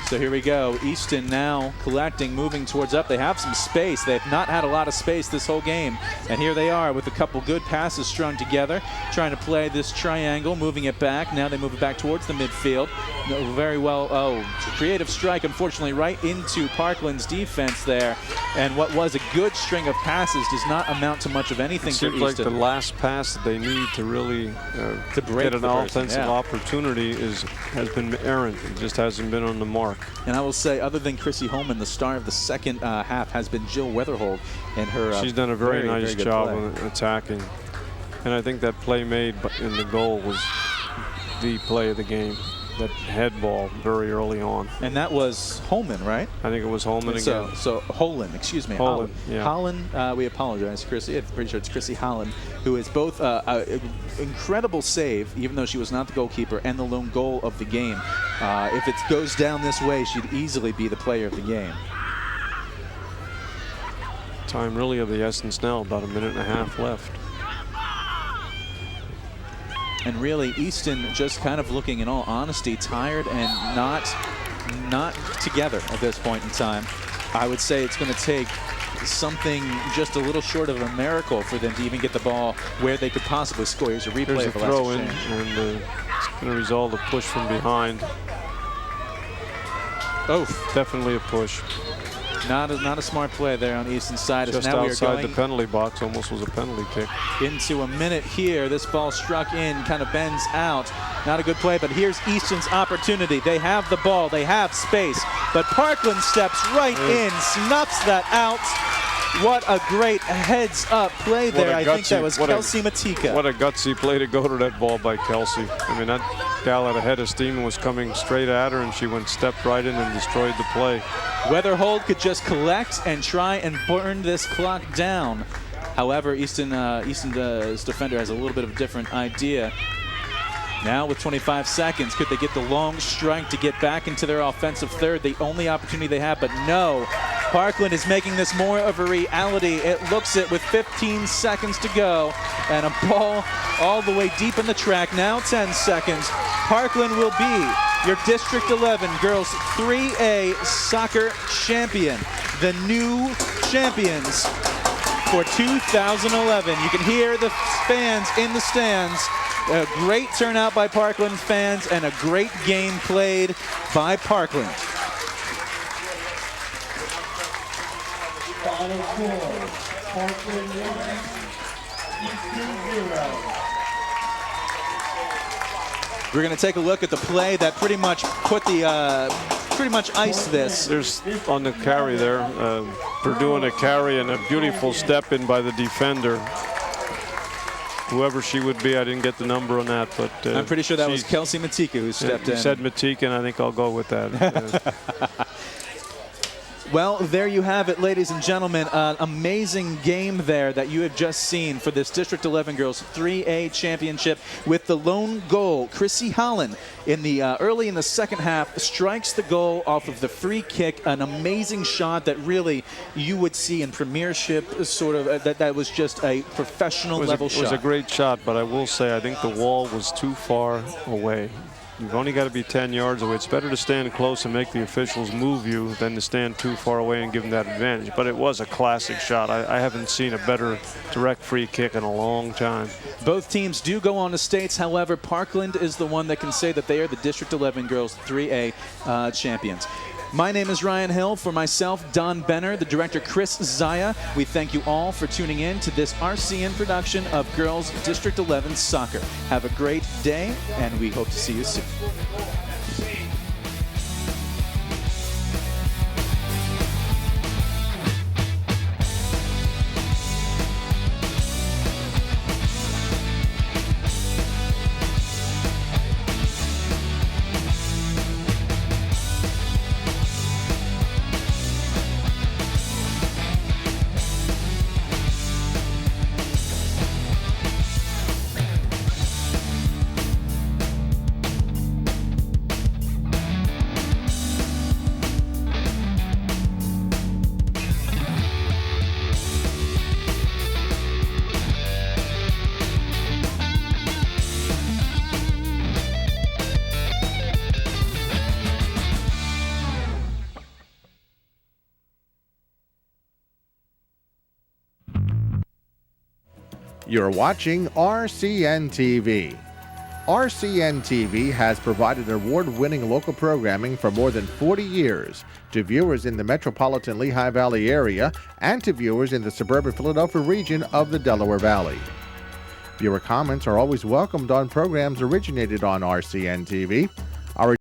So here we go. Easton now collecting, moving towards up. They have some space. They've not had a lot of space this whole game. And here they are with a couple good passes strung together, trying to play this triangle, moving it back. Now they move it back towards the midfield. Very well. Oh, creative strike, unfortunately, right into Parkland's defense there. And what was a good string of passes does not amount to much of anything for Easton. It seems like the last pass that they need to really get an offensive opportunity has been errant. It just hasn't been on the mark. And I will say, other than Chrissy Holman, the star of the second half has been Jill Weatherhold and her. She's done a very nice job on attacking. And I think that play made in the goal was the play of the game. That head ball very early on. And that was Holman, right? I think it was Holman again. So Holland, excuse me. Holland, yeah. Holland, we apologize, Chrissy. I'm pretty sure it's Chrissy Holland, who is both an incredible save, even though she was not the goalkeeper, and the lone goal of the game. If it goes down this way, she'd easily be the player of the game. Time really of the essence now, about 1.5 minutes left. And really, Easton just kind of looking, in all honesty, tired and not together at this point in time. I would say it's going to take something just a little short of a miracle for them to even get the ball where they could possibly score. Here's a replay of the last throw-in, and it's going to result a push from behind. Oh, definitely a push. Not a smart play there on Easton's side. Just now outside we are the penalty box, almost was a penalty kick. Into a minute here. This ball struck in, kind of bends out. Not a good play, but here's Easton's opportunity. They have the ball, they have space, but Parkland steps right in, snuffs that out. What a great heads-up play there. I think that was Kelsey Matika. What a gutsy play to go to that ball by Kelsey. I mean, that gal had a head of steam and was coming straight at her, and she stepped right in and destroyed the play. Weatherhold could just collect and try and burn this clock down. However, Easton's defender has a little bit of a different idea. Now with 25 seconds, could they get the long strike to get back into their offensive third? The only opportunity they have, but no. Parkland is making this more of a reality. It looks it with 15 seconds to go, and a ball all the way deep in the track. Now 10 seconds. Parkland will be your District 11 Girls 3A Soccer Champion. The new champions for 2011. You can hear the fans in the stands A great turnout by Parkland fans and a great game played by Parkland. Final score, Parkland 1, Easton 0. We're going to take a look at the play that pretty much put the pretty much iced this. There's on the carry there, for doing a carry and a beautiful step in by the defender. Whoever she would be, I didn't get the number on that, but I'm pretty sure that was Kelsey Matika who stepped in. You said Matika, and I think I'll go with that. Well, there you have it, ladies and gentlemen. An amazing game there that you have just seen for this District 11 Girls 3A Championship with the lone goal. Chrissy Holland in the early in the second half strikes the goal off of the free kick. An amazing shot that really you would see in premiership, sort of, that was just a professional level shot. It was a great shot, but I will say I think the wall was too far away. You've only got to be 10 yards away. It's better to stand close and make the officials move you than to stand too far away and give them that advantage. But it was a classic shot. I haven't seen a better direct free kick in a long time. Both teams do go on to states. However, Parkland is the one that can say that they are the District 11 Girls 3A champions. My name is Ryan Hill. For myself, Don Benner, the director Chris Zaya, we thank you all for tuning in to this RCN production of Girls District 11 Soccer. Have a great day, and we hope to see you soon. You're watching RCN TV. RCN TV has provided award-winning local programming for more than 40 years to viewers in the metropolitan Lehigh Valley area and to viewers in the suburban Philadelphia region of the Delaware Valley. Viewer comments are always welcomed on programs originated on RCN TV.